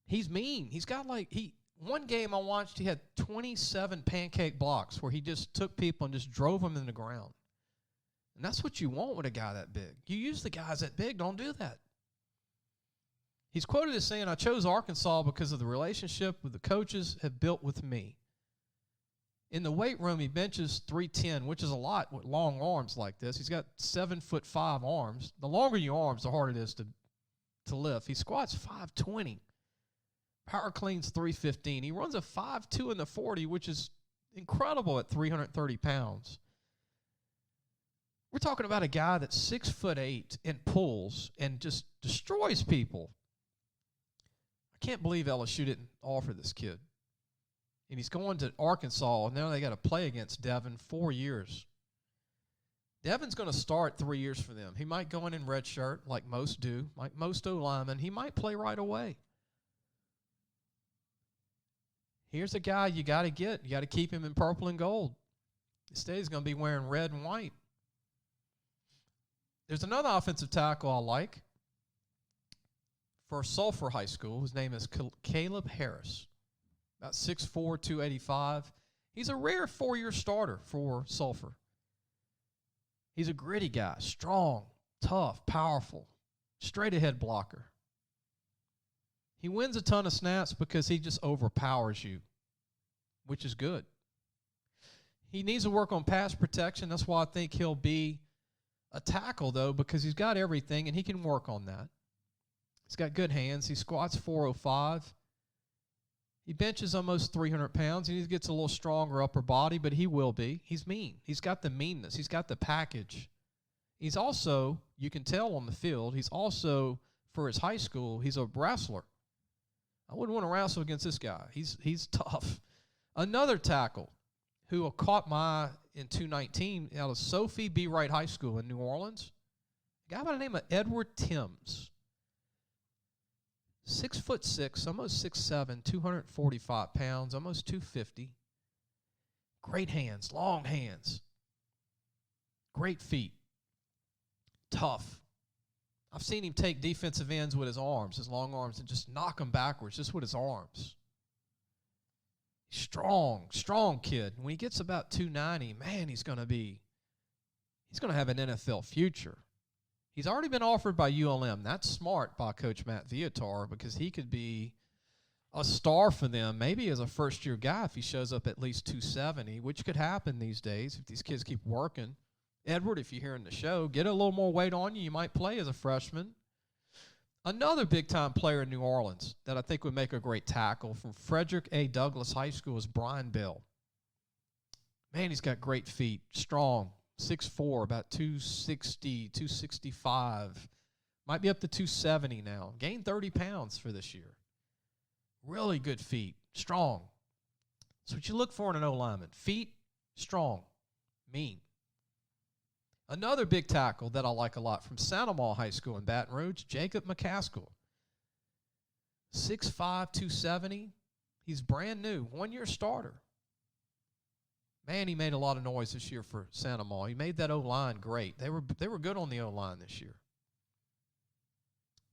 S2: He's mean. He's got one game I watched, he had 27 pancake blocks where he just took people and just drove them in the ground. And that's what you want with a guy that big. You use the guys that big, don't do that. He's quoted as saying, "I chose Arkansas because of the relationship with the coaches have built with me." In the weight room, he benches 310, which is a lot with long arms like this. He's got 7'5" arms. The longer your arms, the harder it is to lift. He squats 520. Power cleans 315. He runs a 5.2 in the 40, which is incredible at 330 pounds. We're talking about a guy that's 6'8" and pulls and just destroys people. I can't believe LSU didn't offer this kid. And he's going to Arkansas, and now they got to play against Devin 4 years. Devin's going to start 3 years for them. He might go in red shirt like most do, like most O-linemen. He might play right away. Here's a guy you got to get. You got to keep him in purple and gold. Instead, he's going to be wearing red and white. There's another offensive tackle I like for Sulphur High School. His name is Caleb Harris, about 6'4", 285. He's a rare 4-year starter for Sulphur. He's a gritty guy, strong, tough, powerful, straight-ahead blocker. He wins a ton of snaps because he just overpowers you, which is good. He needs to work on pass protection. That's why I think he'll be a tackle, though, because he's got everything, and he can work on that. He's got good hands. He squats 405. He benches almost 300 pounds, and he gets a little stronger upper body, but he will be. He's mean. He's got the meanness. He's got the package. He's also, you can tell on the field, he's also, for his high school, he's a wrestler. I wouldn't want to wrestle against this guy. He's tough. Another tackle who caught my eye in 219 out of Sophie B. Wright High School in New Orleans, a guy by the name of Edward Timms. 6'6", almost 6'7", 245 pounds, almost 250. Great hands, long hands. Great feet. Tough. I've seen him take defensive ends with his arms, his long arms, and just knock them backwards just with his arms. Strong kid. When he gets about 290, man, he's going to have an NFL future. He's already been offered by ULM. That's smart by Coach Matt Viator because he could be a star for them, maybe as a first-year guy if he shows up at least 270, which could happen these days if these kids keep working. Edward, if you're hearing the show, get a little more weight on you. You might play as a freshman. Another big-time player in New Orleans that I think would make a great tackle from Frederick A. Douglass High School is Brian Bell. Man, he's got great feet, strong. 6'4", about 260, 265. Might be up to 270 now. Gained 30 pounds for this year. Really good feet. Strong. That's what you look for in an O-lineman. Feet, strong, mean. Another big tackle that I like a lot from Santa Maria High School in Baton Rouge, Jacob McCaskill. 6'5", 270. He's brand new, one-year starter. Man, he made a lot of noise this year for Santa Maria. He made that O-line great. They were good on the O-line this year.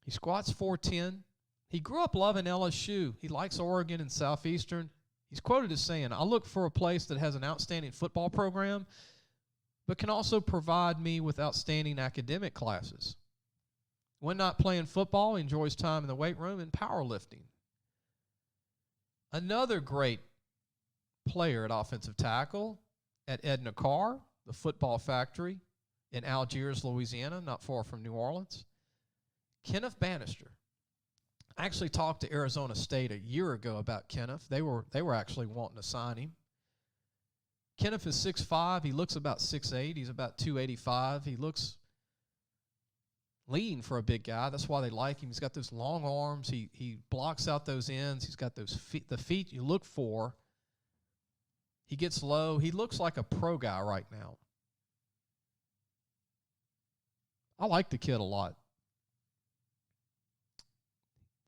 S2: He squats 410. He grew up loving LSU. He likes Oregon and Southeastern. He's quoted as saying, I look for a place that has an outstanding football program, but can also provide me with outstanding academic classes. When not playing football, he enjoys time in the weight room and powerlifting. Another great player at offensive tackle at Edna Carr, the football factory in Algiers, Louisiana, not far from New Orleans. Kenneth Bannister. I actually talked to Arizona State a year ago about Kenneth. They were actually wanting to sign him. Kenneth is 6'5". He looks about 6'8". He's about 285. He looks lean for a big guy. That's why they like him. He's got those long arms. He blocks out those ends. He's got those feet, the feet you look for. He gets low. He looks like a pro guy right now. I like the kid a lot.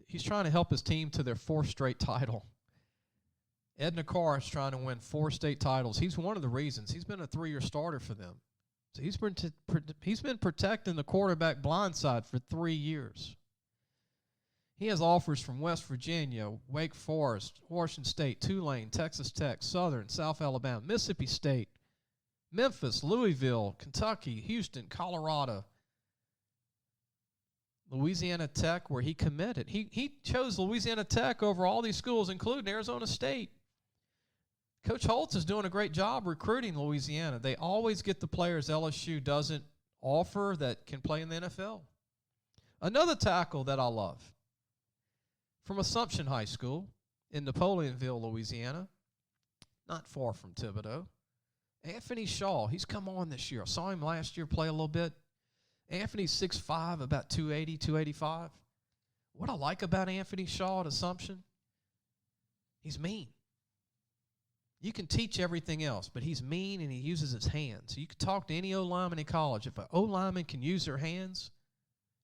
S2: He's trying to help his team to their 4th straight title. Edna Carr is trying to win 4 state titles. He's one of the reasons. He's been a 3-year starter for them. So he's been protecting the quarterback blind side for 3 years. He has offers from West Virginia, Wake Forest, Washington State, Tulane, Texas Tech, Southern, South Alabama, Mississippi State, Memphis, Louisville, Kentucky, Houston, Colorado, Louisiana Tech, where he committed. He chose Louisiana Tech over all these schools, including Arizona State. Coach Holtz is doing a great job recruiting Louisiana. They always get the players LSU doesn't offer that can play in the NFL. Another tackle that I love, from Assumption High School in Napoleonville, Louisiana, not far from Thibodaux. Anthony Shaw, he's come on this year. I saw him last year play a little bit. Anthony's 6'5", about 280, 285. What I like about Anthony Shaw at Assumption, he's mean. You can teach everything else, but he's mean and he uses his hands. You can talk to any O-lineman in college. If an O-lineman can use their hands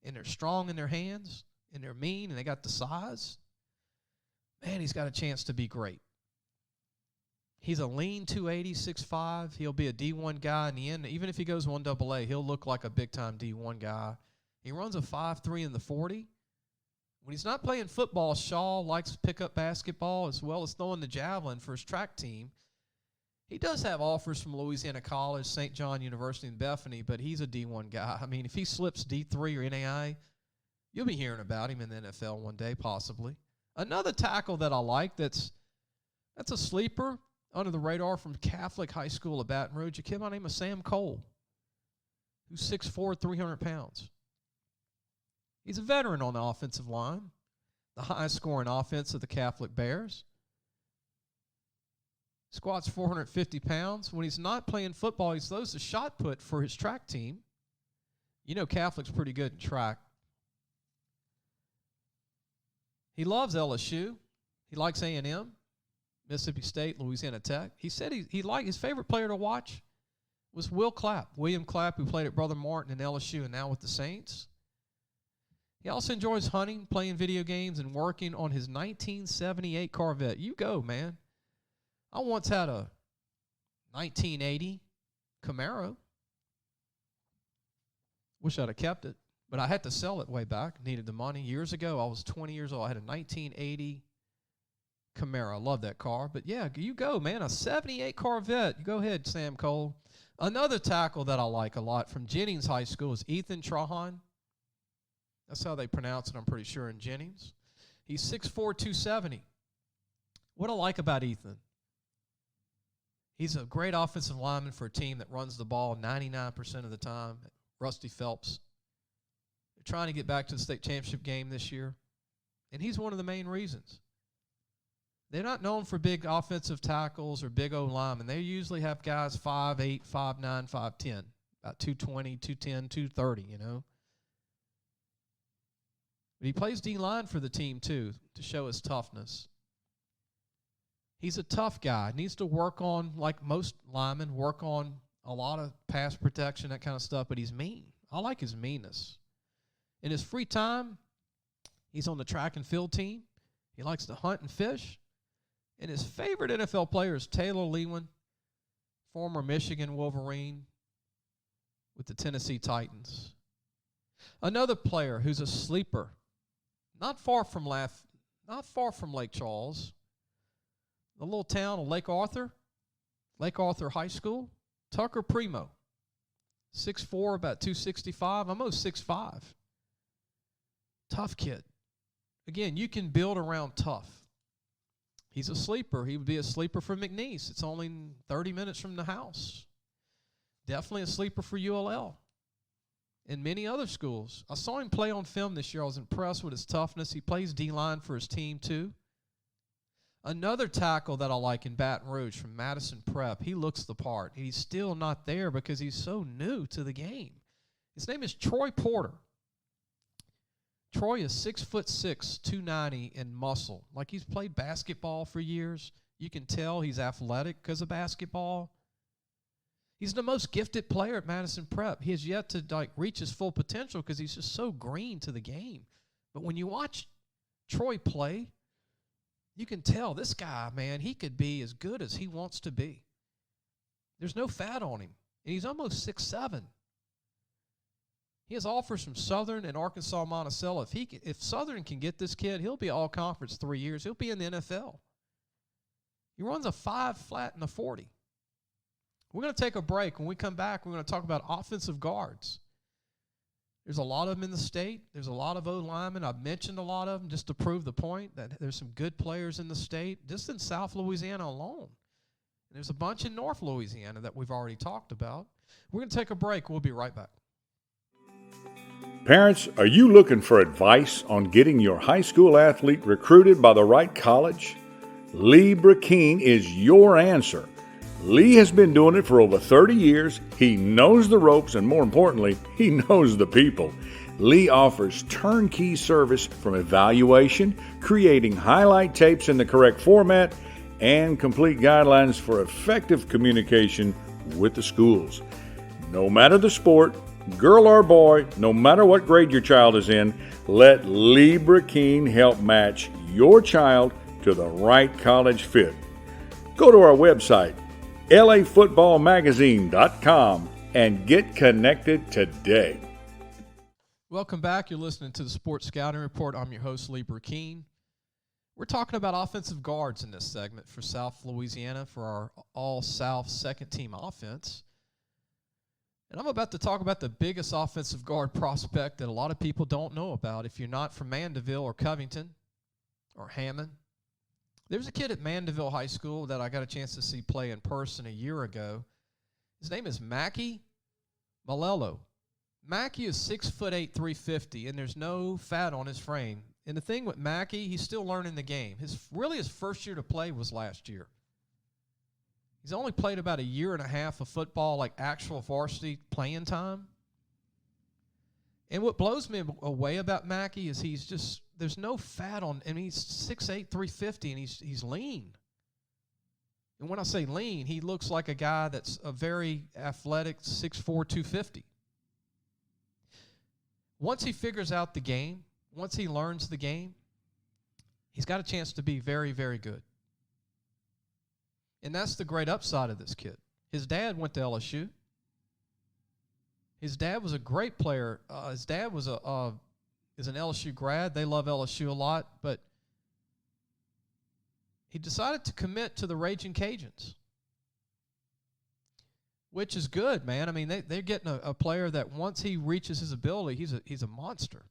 S2: and they're strong in their hands, and they're mean, and they got the size, man, he's got a chance to be great. He's a lean 280, 6'5". He'll be a D1 guy in the end. Even if he goes 1AA, he'll look like a big-time D1 guy. He runs a 5'3" in the 40. When he's not playing football, Shaw likes to pick up basketball as well as throwing the javelin for his track team. He does have offers from Louisiana College, St. John University, and Bethany, but he's a D1 guy. I mean, if he slips D3 or NAI, you'll be hearing about him in the NFL one day, possibly. Another tackle that I like that's a sleeper under the radar from Catholic High School of Baton Rouge, a kid by the name of Sam Cole, who's 6'4", 300 pounds. He's a veteran on the offensive line, the highest scoring offense of the Catholic Bears. Squats 450 pounds. When he's not playing football, he throws the shot put for his track team. You know Catholic's pretty good in track. He loves LSU. He likes A&M, Mississippi State, Louisiana Tech. He said he liked his favorite player to watch was William Clapp, who played at Brother Martin in LSU and now with the Saints. He also enjoys hunting, playing video games, and working on his 1978 Corvette. You go, man. I once had a 1980 Camaro. Wish I'd have kept it, but I had to sell it way back. Needed the money. Years ago, I was 20 years old. I had a 1980 Camaro. I love that car. But, yeah, you go, man. A 78 Corvette. You go ahead, Sam Cole. Another tackle that I like a lot from Jennings High School is Ethan Trahan. That's how they pronounce it, I'm pretty sure, in Jennings. He's 6'4", 270. What I like about Ethan, he's a great offensive lineman for a team that runs the ball 99% of the time. Rusty Phelps. They're trying to get back to the state championship game this year, and he's one of the main reasons. They're not known for big offensive tackles or big O-linemen. They usually have guys 5'8", 5'9", 5'10", about 220, 210, 230, you know. But he plays D-line for the team, too, to show his toughness. He's a tough guy. Needs to work on, like most linemen, work on a lot of pass protection, that kind of stuff, but he's mean. I like his meanness. In his free time, he's on the track and field team. He likes to hunt and fish. And his favorite NFL player is Taylor Lewin, former Michigan Wolverine with the Tennessee Titans. Another player who's a sleeper, not far from Lake Charles, the little town of Lake Arthur High School, Tucker Primo, 6'4", about 265, almost 6'5". Tough kid. Again, you can build around tough. He's a sleeper. He would be a sleeper for McNeese. It's only 30 minutes from the house. Definitely a sleeper for ULL and many other schools. I saw him play on film this year. I was impressed with his toughness. He plays D-line for his team, too. Another tackle that I like in Baton Rouge from Madison Prep, he looks the part. He's still not there because he's so new to the game. His name is Troy Porter. Troy is 6'6", 290 in muscle. Like he's played basketball for years. You can tell he's athletic because of basketball. He's the most gifted player at Madison Prep. He has yet to reach his full potential because he's just so green to the game. But when you watch Troy play, you can tell this guy, man, he could be as good as he wants to be. There's no fat on him. And he's almost 6'7". He has offers from Southern and Arkansas Monticello. If Southern can get this kid, he'll be all-conference 3 years. He'll be in the NFL. He runs a 5 flat and a 40. We're going to take a break. When we come back, we're going to talk about offensive guards. There's a lot of them in the state. There's a lot of O-linemen. I've mentioned a lot of them just to prove the point that there's some good players in the state, just in South Louisiana alone. And there's a bunch in North Louisiana that we've already talked about. We're going to take a break. We'll be right back.
S1: Parents, are you looking for advice on getting your high school athlete recruited by the right college? Lee Brakeen is your answer. Lee has been doing it for over 30 years. He knows the ropes, and more importantly, he knows the people. Lee offers turnkey service from evaluation, creating highlight tapes in the correct format, and complete guidelines for effective communication with the schools. No matter the sport, girl or boy, no matter what grade your child is in, let Lee Brakeen help match your child to the right college fit. Go to our website, lafootballmagazine.com, and get connected today.
S2: Welcome back. You're listening to the Sports Scouting Report. I'm your host, Lee Brakeen. We're talking about offensive guards in this segment for South Louisiana for our All-South second-team offense. And I'm about to talk about the biggest offensive guard prospect that a lot of people don't know about if you're not from Mandeville or Covington or Hammond. There's a kid at Mandeville High School that I got a chance to see play in person a year ago. His name is Mackie Milello. Mackie is 6'8", 350, and there's no fat on his frame. And the thing with Mackie, he's still learning the game. His first year to play was last year. He's only played about a year and a half of football, like actual varsity playing time. And what blows me away about Mackie is there's no fat on, and he's 6'8", 350, and he's lean. And when I say lean, he looks like a guy that's a very athletic 6'4", 250. Once he figures out the game, once he learns the game, he's got a chance to be very, very good. And that's the great upside of this kid. His dad went to LSU. His dad was a great player. His dad is an LSU grad. They love LSU a lot, but he decided to commit to the Raging Cajuns, which is good, man. I mean, they're getting a player that once he reaches his ability, he's a monster.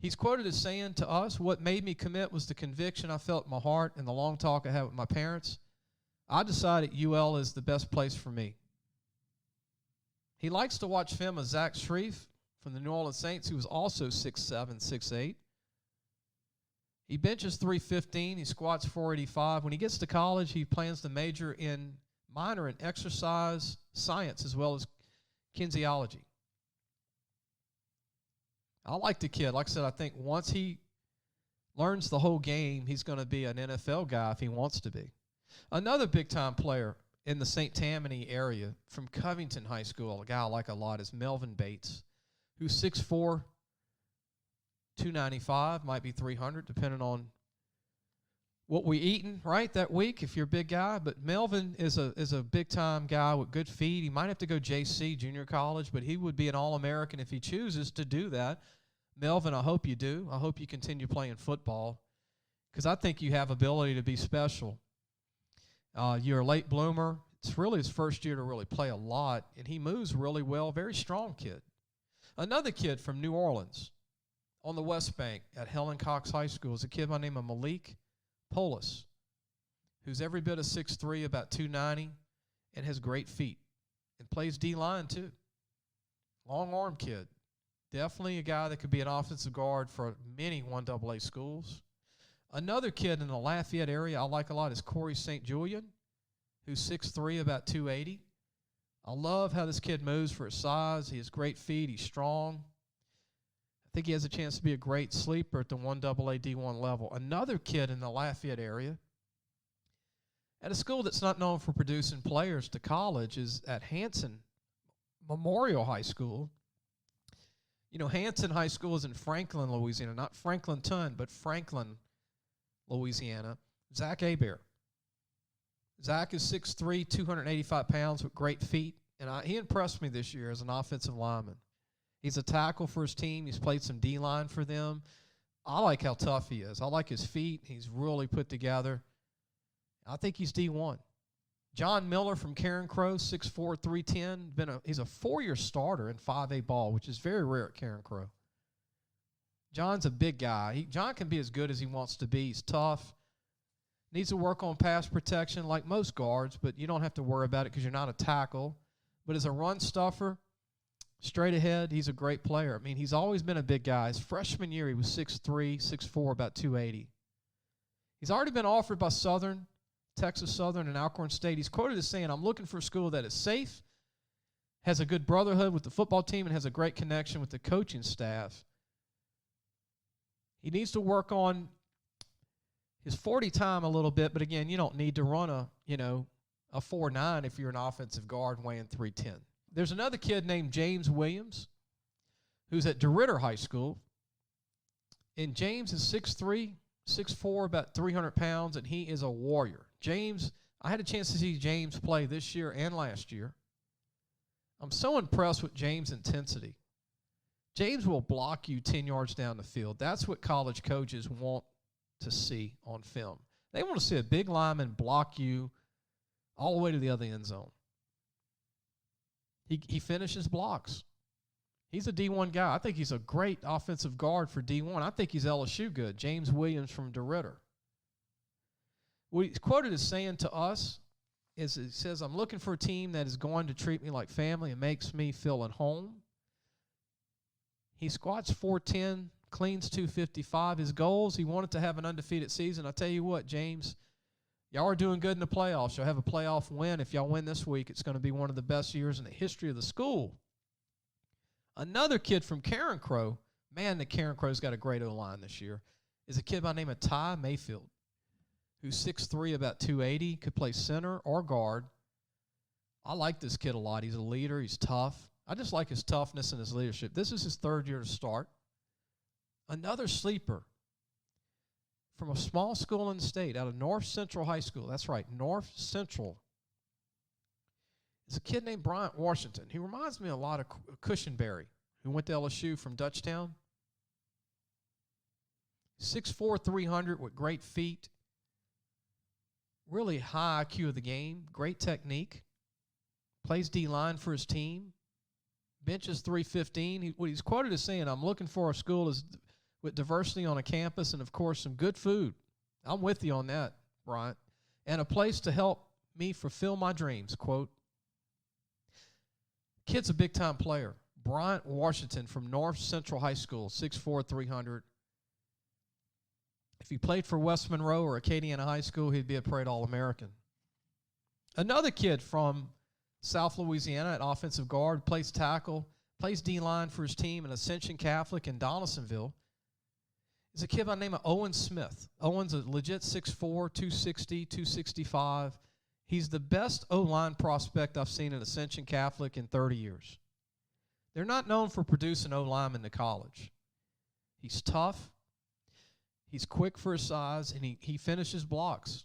S2: He's quoted as saying to us, "What made me commit was the conviction I felt in my heart and the long talk I had with my parents. I decided UL is the best place for me." He likes to watch film of Zach Shreve from the New Orleans Saints, who was also 6'7", 6'8". He benches 315. He squats 485. When he gets to college, he plans to minor in exercise science as well as kinesiology. I like the kid. Like I said, I think once he learns the whole game, he's going to be an NFL guy if he wants to be. Another big-time player in the St. Tammany area from Covington High School, a guy I like a lot, is Melvin Bates, who's 6'4", 295, might be 300, depending on what we eating, right, that week, if you're a big guy. But Melvin is a big-time guy with good feet. He might have to go JC, junior college, but he would be an All-American if he chooses to do that. Melvin, I hope you do. I hope you continue playing football because I think you have ability to be special. You're a late bloomer. It's really his first year to really play a lot, and he moves really well. Very strong kid. Another kid from New Orleans on the West Bank at Helen Cox High School is a kid by the name of Malik Polis, who's every bit of 6'3", about 290, and has great feet and plays D-line too. Long arm kid. Definitely a guy that could be an offensive guard for many 1AA schools. Another kid in the Lafayette area I like a lot is Corey St Julian, who's 6'3", about 280. I love how this kid moves for his size. He has great feet. He's strong. I think he has a chance to be a great sleeper at the 1AA D1 level. Another kid in the Lafayette area at a school that's not known for producing players to college is at Hanson Memorial High School. You know, Hanson High School is in Franklin, Louisiana. Not Franklinton, but Franklin, Louisiana. Zach Hebert. Zach is 6'3", 285 pounds with great feet, and he impressed me this year as an offensive lineman. He's a tackle for his team. He's played some D-line for them. I like how tough he is. I like his feet. He's really put together. I think he's D1. John Miller from Karen Crow, 6'4", 310. He's a 4-year starter in 5A ball, which is very rare at Karen Crow. John's a big guy. John can be as good as he wants to be. He's tough. Needs to work on pass protection like most guards, but you don't have to worry about it because you're not a tackle. But as a run stuffer, straight ahead, he's a great player. I mean, he's always been a big guy. His freshman year, he was 6'3", 6'4", about 280. He's already been offered by Texas Southern, and Alcorn State. He's quoted as saying, "I'm looking for a school that is safe, has a good brotherhood with the football team, and has a great connection with the coaching staff." He needs to work on his 40 time a little bit, but again, you don't need to run a 4.9 if you're an offensive guard weighing 310. There's another kid named James Williams who's at DeRidder High School, and James is 6'3", 6'4", about 300 pounds, and he is a warrior. James, I had a chance to see James play this year and last year. I'm so impressed with James' intensity. James will block you 10 yards down the field. That's what college coaches want to see on film. They want to see a big lineman block you all the way to the other end zone. He finishes blocks. He's a D1 guy. I think he's a great offensive guard for D1. I think he's LSU good. James Williams from DeRidder. What he's quoted as saying to us is it says, I'm looking for a team that is going to treat me like family and makes me feel at home. He squats 410, cleans 255. His goals, he wanted to have an undefeated season. I tell you what, James, y'all are doing good in the playoffs. You'll have a playoff win. If y'all win this week, it's going to be one of the best years in the history of the school. Another kid from Karen Crow, man, the Karen Crow's got a great O-line this year, is a kid by the name of Ty Mayfield, who's 6'3", about 280, could play center or guard. I like this kid a lot. He's a leader. He's tough. I just like his toughness and his leadership. This is his third year to start. Another sleeper from a small school in the state, out of North Central High School. That's right, North Central. It's a kid named Bryant Washington. He reminds me a lot of Cushenberry, who went to LSU from Dutchtown. 6'4", 300 with great feet. Really high IQ of the game. Great technique. Plays D-line for his team. Benches 315. What he's quoted as saying, I'm looking for a school with diversity on a campus and, of course, some good food. I'm with you on that, Bryant. And a place to help me fulfill my dreams, quote. Kid's a big-time player. Bryant Washington from North Central High School, 6'4", 300. If he played for West Monroe or Acadiana High School, he'd be a Parade All-American. Another kid from South Louisiana at offensive guard, plays tackle, plays D-line for his team in Ascension Catholic in Donaldsonville, is a kid by the name of Owen Smith. Owen's a legit 6'4", 260, 265. He's the best O-line prospect I've seen in Ascension Catholic in 30 years. They're not known for producing O-linemen to college. He's tough. He's quick for his size, and he finishes blocks.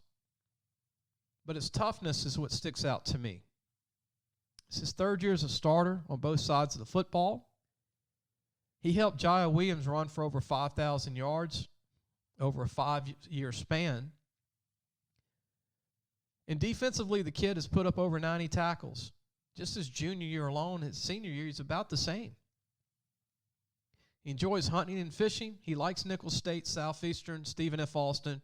S2: But his toughness is what sticks out to me. It's his third year as a starter on both sides of the football. He helped Jaya Williams run for over 5,000 yards over a 5-year span. And defensively, the kid has put up over 90 tackles. Just his junior year alone, his senior year, he's about the same. He enjoys hunting and fishing. He likes Nicholls State, Southeastern, Stephen F. Austin,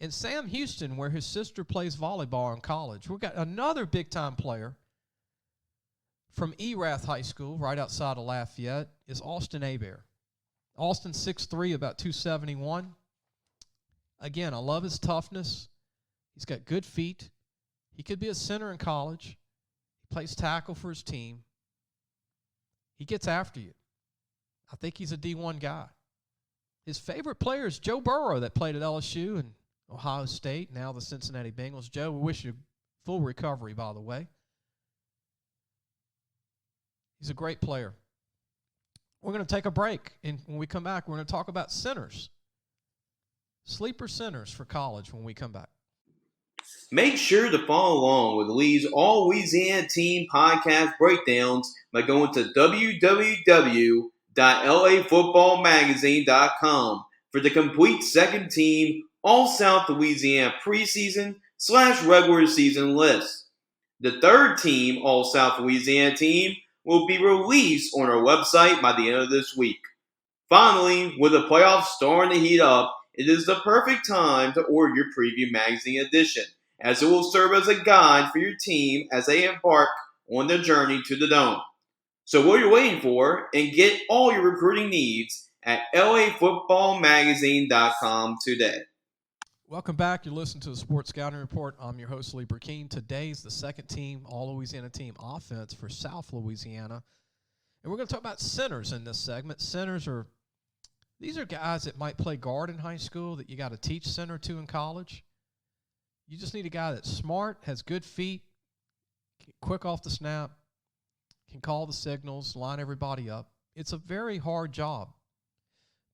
S2: and Sam Houston, where his sister plays volleyball in college. We've got another big-time player from Erath High School, right outside of Lafayette, is Austin Hebert. Austin 6'3", about 271. Again, I love his toughness. He's got good feet. He could be a center in college. He plays tackle for his team. He gets after you. I think he's a D1 guy. His favorite player is Joe Burrow, that played at LSU and Ohio State, now the Cincinnati Bengals. Joe, we wish you full recovery, by the way. He's a great player. We're going to take a break, and when we come back, we're going to talk about centers. Sleeper centers for college when we come back.
S3: Make sure to follow along with Lee's All Louisiana Team podcast breakdowns by going to www.lafootballmagazine.com for the complete second team All-South Louisiana preseason/regular season list. The third team All-South Louisiana team will be released on our website by the end of this week. Finally, with the playoffs starting to heat up, it is the perfect time to order your preview magazine edition, as it will serve as a guide for your team as they embark on their journey to the Dome. So what are you waiting for? And get all your recruiting needs at lafootballmagazine.com today.
S2: Welcome back. You're listening to the Sports Scouting Report. I'm your host, Lee Burkeen. Today's the second team, All-Louisiana team offense for South Louisiana. And we're going to talk about centers in this segment. These are guys that might play guard in high school that you got to teach center to in college. You just need a guy that's smart, has good feet, quick off the snap, can call the signals, line everybody up. It's a very hard job.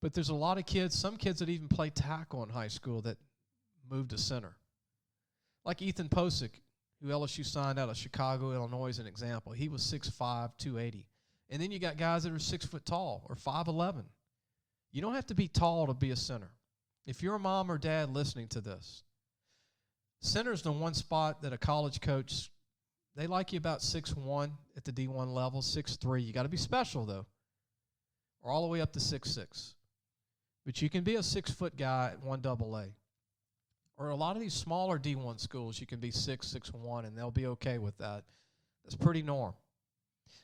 S2: But there's a lot of kids, some kids that even play tackle in high school that moved to center. Like Ethan Posick, who LSU signed out of Chicago, Illinois, as an example. He was 6'5", 280. And then you got guys that are 6 foot tall or 5'11". You don't have to be tall to be a center. If you're a mom or dad listening to this, center's the one spot that a college coach, they like you about 6'1" at the D1 level, 6'3". You got to be special, though, or all the way up to 6'6". But you can be a 6-foot guy at 1AA. or a lot of these smaller D1 schools, you can be 6'1", and they'll be okay with that. That's pretty norm.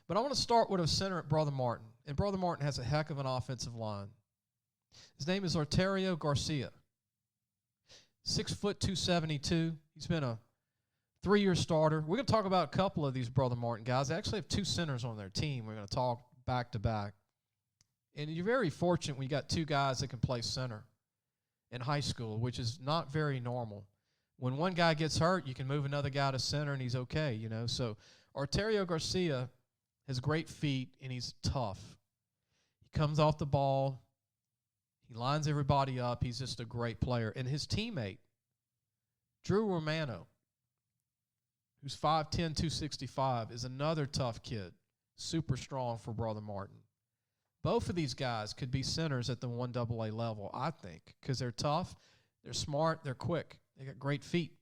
S2: But I want to start with a center at Brother Martin. And Brother Martin has a heck of an offensive line. His name is Arterio Garcia. 6 foot 272. He's been a 3-year starter. We're going to talk about a couple of these Brother Martin guys. They actually have 2 centers on their team. We're going to talk back to back. And you're very fortunate when you got 2 guys that can play center in high school, which is not very normal. When one guy gets hurt, you can move another guy to center and he's okay, you know. So Arterio Garcia has great feet and he's tough. He comes off the ball. He lines everybody up. He's just a great player. And his teammate, Drew Romano, who's 5'10", 265, is another tough kid, super strong for Brother Martin. Both of these guys could be centers at the 1AA level, I think, because they're tough, they're smart, they're quick. They got great feet.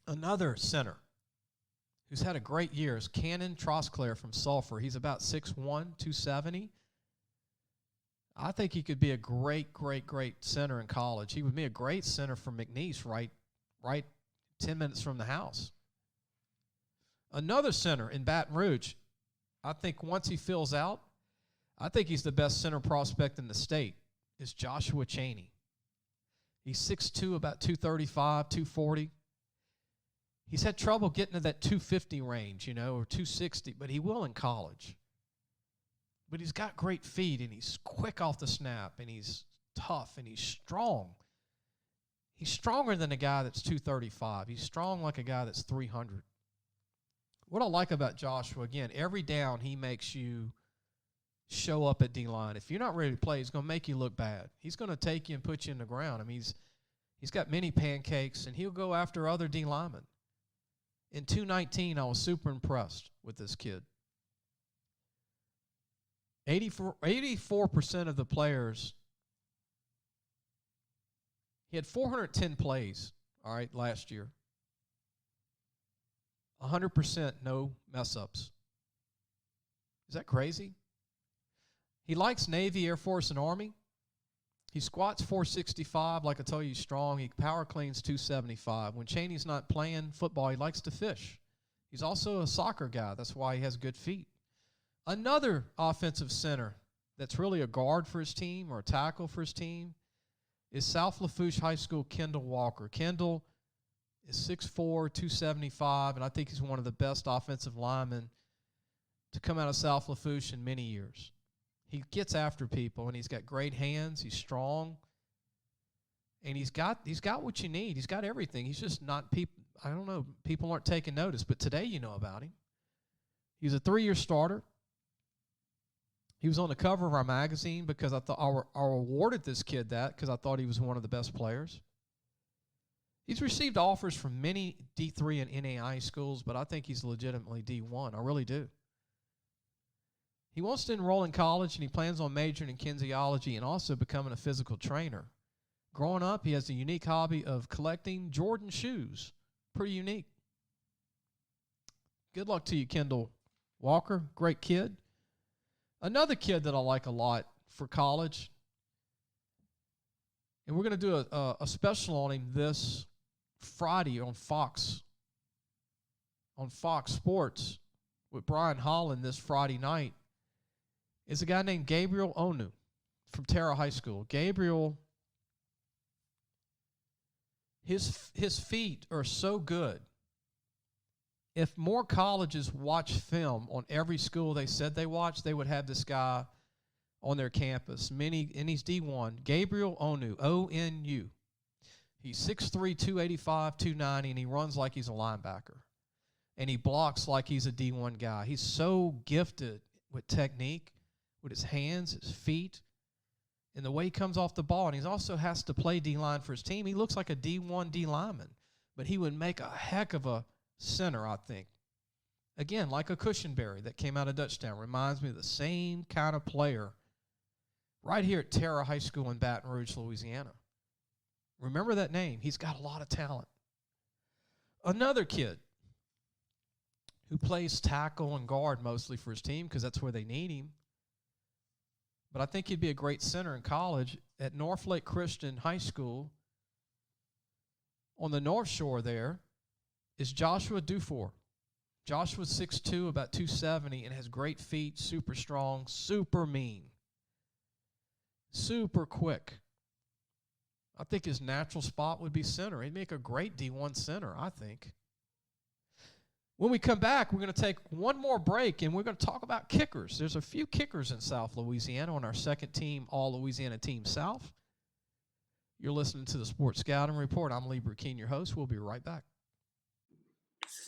S2: Another center who's had a great year is Cannon Trosclair from Sulphur. He's about 6'1", 270. I think he could be a great center in college. He would be a great center for McNeese, right 10 minutes from the house. Another center in Baton Rouge, I think once he fills out, I think he's the best center prospect in the state, is Joshua Chaney. He's 6'2", about 235, 240. He's had trouble getting to that 250 range, you know, or 260, but he will in college. But he's got great feet, and he's quick off the snap, and he's tough, and he's strong. He's stronger than a guy that's 235. He's strong like a guy that's 300. What I like about Joshua, again, every down he makes you show up at D-line. If you're not ready to play, he's going to make you look bad. He's going to take you and put you in the ground. I mean, he's got many pancakes, and he'll go after other D-linemen. In 219, I was super impressed with this kid. 84% of the players, he had 410 plays, all right, last year. 100% no mess-ups. Is that crazy? He likes Navy, Air Force, and Army. He squats 465, like I told you, he's strong. He power cleans 275. When Chaney's not playing football, he likes to fish. He's also a soccer guy. That's why he has good feet. Another offensive center that's really a guard for his team or a tackle for his team is South Lafourche High School Kendall Walker. Kendall is 6'4", 275, and I think he's one of the best offensive linemen to come out of South Lafourche in many years. He gets after people, and he's got great hands. He's strong, and he's got what you need. He's got everything. He's just not people. I don't know. People aren't taking notice, but today you know about him. He's a 3-year starter. He was on the cover of our magazine because I thought I awarded this kid that because I thought he was one of the best players. He's received offers from many D3 and NAI schools, but I think he's legitimately D1. I really do. He wants to enroll in college, and he plans on majoring in kinesiology and also becoming a physical trainer. Growing up, he has the unique hobby of collecting Jordan shoes. Pretty unique. Good luck to you, Kendall Walker. Great kid. Another kid that I like a lot for college, and we're going to do a special on him this Friday on Fox Sports with Brian Holland this Friday night, is a guy named Gabriel Onu from Terra High School. Gabriel, his feet are so good. If more colleges watch film on every school they said they watched, they would have this guy on their campus. And he's D1. Gabriel Onu, O-N-U. He's 6'3", 285, 290, and he runs like he's a linebacker. And he blocks like he's a D1 guy. He's so gifted with technique, with his hands, his feet, and the way he comes off the ball. And he also has to play D-line for his team. He looks like a D1 D lineman, but he would make a heck of a center, I think. Again, like a Cushenberry that came out of Dutchtown. Reminds me of the same kind of player right here at Terra High School in Baton Rouge, Louisiana. Remember that name. He's got a lot of talent. Another kid who plays tackle and guard mostly for his team because that's where they need him. But I think he'd be a great center in college at Northlake Christian High School. On the North Shore there is Joshua Dufour. Joshua's 6'2", about 270, and has great feet, super strong, super mean, super quick. I think his natural spot would be center. He'd make a great D1 center, I think. When we come back, we're going to take one more break, and we're going to talk about kickers. There's a few kickers in South Louisiana on our second team, All-Louisiana Team South. You're listening to the Sports Scouting Report. I'm Lee Burkeen, your host. We'll be right back.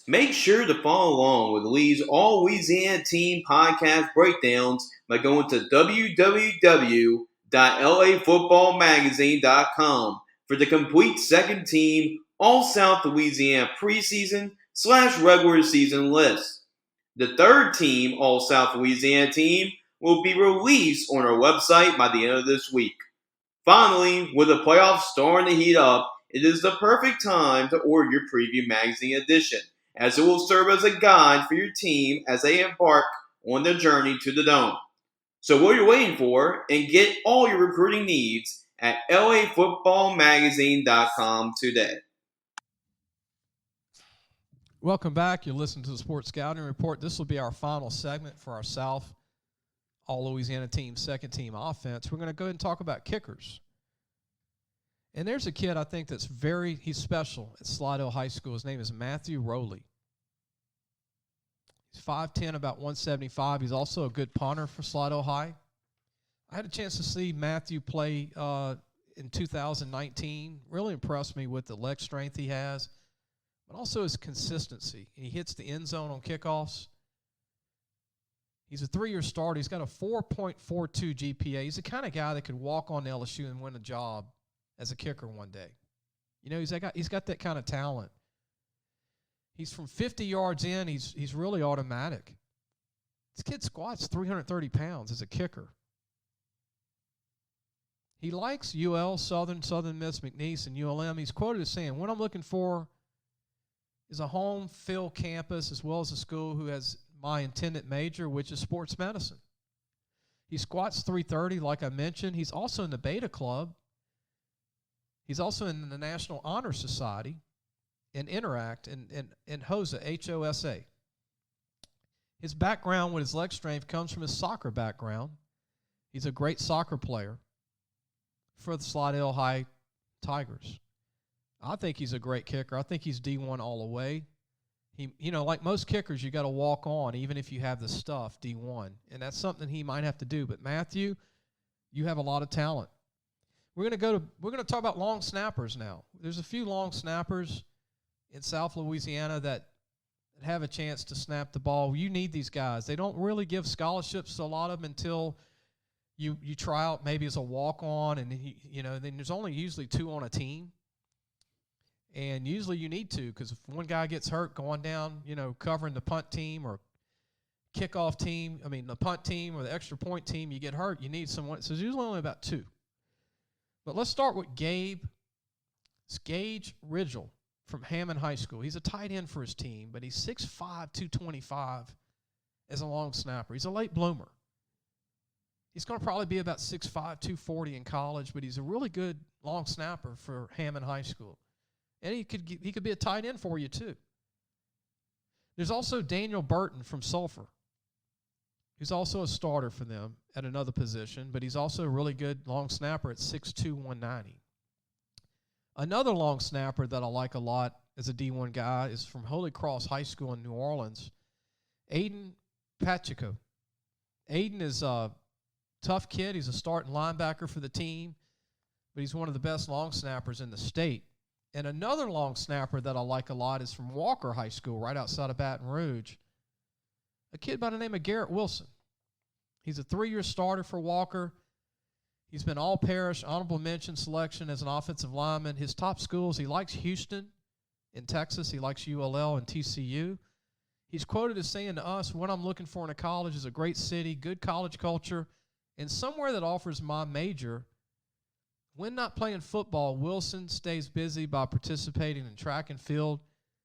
S3: Make sure to follow along with Lee's All-Louisiana Team podcast breakdowns by going to www.lafootballmagazine.com for the complete second team All-South Louisiana preseason / regular season list. The third team All-South Louisiana team will be released on our website by the end of this week. Finally, with the playoffs starting to heat up, it is the perfect time to order your preview magazine edition, as it will serve as a guide for your team as they embark on their journey to the Dome. So what are you waiting for? And get all your recruiting needs at lafootballmagazine.com today.
S2: Welcome back. You're listening to the Sports Scouting Report. This will be our final segment for our South All-Louisiana Team second team offense. We're going to go ahead and talk about kickers. And there's a kid I think that's he's special at Slidell High School. His name is Matthew Rowley. He's 5'10", about 175. He's also a good punter for Slidell High. I had a chance to see Matthew play in 2019. Really impressed me with the leg strength he has, but also his consistency. He hits the end zone on kickoffs. He's a 3-year starter. He's got a 4.42 GPA. He's the kind of guy that could walk on LSU and win a job as a kicker one day. You know, he's got that kind of talent. He's from 50 yards in. He's really automatic. This kid squats 330 pounds as a kicker. He likes UL, Southern Miss, McNeese, and ULM. He's quoted as saying, "What I'm looking for is a home-field campus as well as a school who has my intended major, which is sports medicine." He squats 330, like I mentioned. He's also in the Beta Club. He's also in the National Honor Society and Interact and HOSA, H-O-S-A. His background with his leg strength comes from his soccer background. He's a great soccer player for the Slidell High Tigers. I think he's a great kicker. I think he's D1 all the way. He, like most kickers, you got to walk on, even if you have the stuff, D1. And that's something he might have to do. But Matthew, you have a lot of talent. We're going to talk about long snappers now. There's a few long snappers in South Louisiana that have a chance to snap the ball. You need these guys. They don't really give scholarships to a lot of them until you try out maybe as a walk-on, and then there's only usually 2 on a team. And usually you need to, because if one guy gets hurt going down, covering the punt team or kickoff team, the punt team or the extra point team, you get hurt, you need someone. So there's usually only about 2. But let's start with Gabe. It's Gage Ridgel from Hammond High School. He's a tight end for his team, but he's 6'5", 225 as a long snapper. He's a late bloomer. He's going to probably be about 6'5", 240 in college, but he's a really good long snapper for Hammond High School. And he could be a tight end for you, too. There's also Daniel Burton from Sulphur. He's also a starter for them at another position, but he's also a really good long snapper at 6'2", 190. Another long snapper that I like a lot as a D1 guy is from Holy Cross High School in New Orleans, Aiden Pacheco. Aiden is a tough kid. He's a starting linebacker for the team, but he's one of the best long snappers in the state. And another long snapper that I like a lot is from Walker High School right outside of Baton Rouge, a kid by the name of Garrett Wilson. He's a 3-year starter for Walker. He's been all-parish, honorable mention selection as an offensive lineman. His top schools, he likes Houston in Texas. He likes ULL and TCU. He's quoted as saying to us, "What I'm looking for in a college is a great city, good college culture, and somewhere that offers my major. When not playing football, Wilson stays busy by participating in track and field.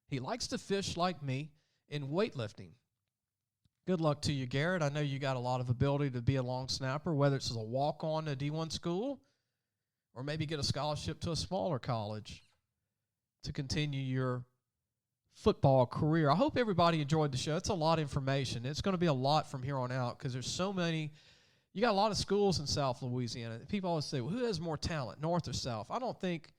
S2: He likes to fish like me in weightlifting." Good luck to you, Garrett. I know you got a lot of ability to be a long snapper, whether it's as a walk-on to a D1 school or maybe get a scholarship to a smaller college. to continue your football career. I hope everybody enjoyed the show. It's a lot of information. It's going to be a lot from here on out because there's so many. You got a lot of schools in South Louisiana. People always say, well, who has more talent, North or South? I don't think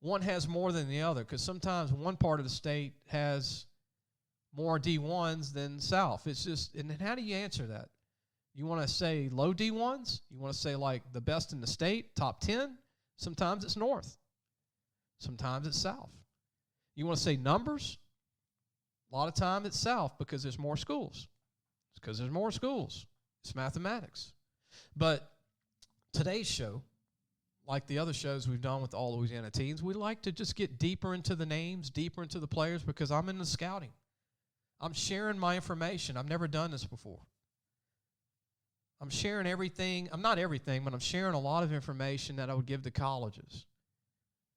S2: one has more than the other because sometimes one part of the state has more D1s than South. It's just, and then how do you answer that? You want to say low D1s? You want to say like the best in the state, top 10? Sometimes it's North. Sometimes it's South. You want to say numbers? A lot of time it's South because there's more schools. It's because there's more schools. It's mathematics. But today's show, like the other shows we've done with all Louisiana teams, we like to just get deeper into the names, deeper into the players because I'm into scouting. I'm sharing my information. I've never done this before. I'm sharing everything. I'm not everything, but I'm sharing a lot of information that I would give to colleges.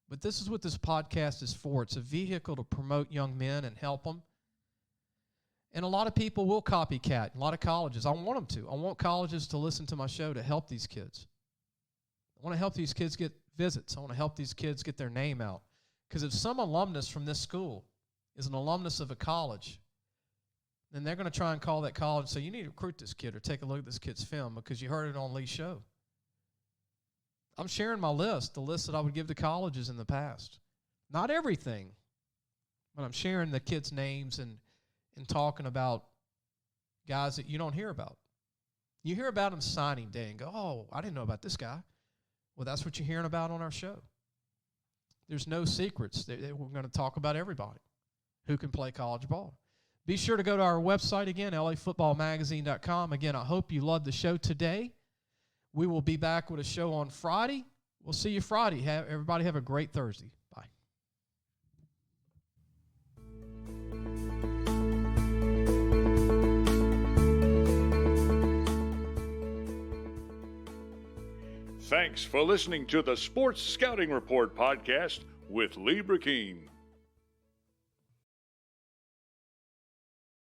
S2: But this is what this podcast is for. It's a vehicle to promote young men and help them. And a lot of people will copycat, a lot of colleges. I want them to. I want colleges to listen to my show to help these kids. I want to help these kids get visits. I want to help these kids get their name out. Because if some alumnus from this school is an alumnus of a college, then they're going to try and call that college and say, you need to recruit this kid or take a look at this kid's film because you heard it on Lee's show. I'm sharing my list, the list that I would give to colleges in the past. Not everything, but I'm sharing the kids' names and talking about guys that you don't hear about. You hear about them signing day and go, oh, I didn't know about this guy. Well, that's what you're hearing about on our show. There's no secrets. We're going to talk about everybody who can play college ball. Be sure to go to our website again, lafootballmagazine.com. Again, I hope you loved the show today. We will be back with a show on Friday. We'll see you Friday. Everybody have a great Thursday. Bye.
S1: Thanks for listening to the Sports Scouting Report podcast with Lee Brackeen.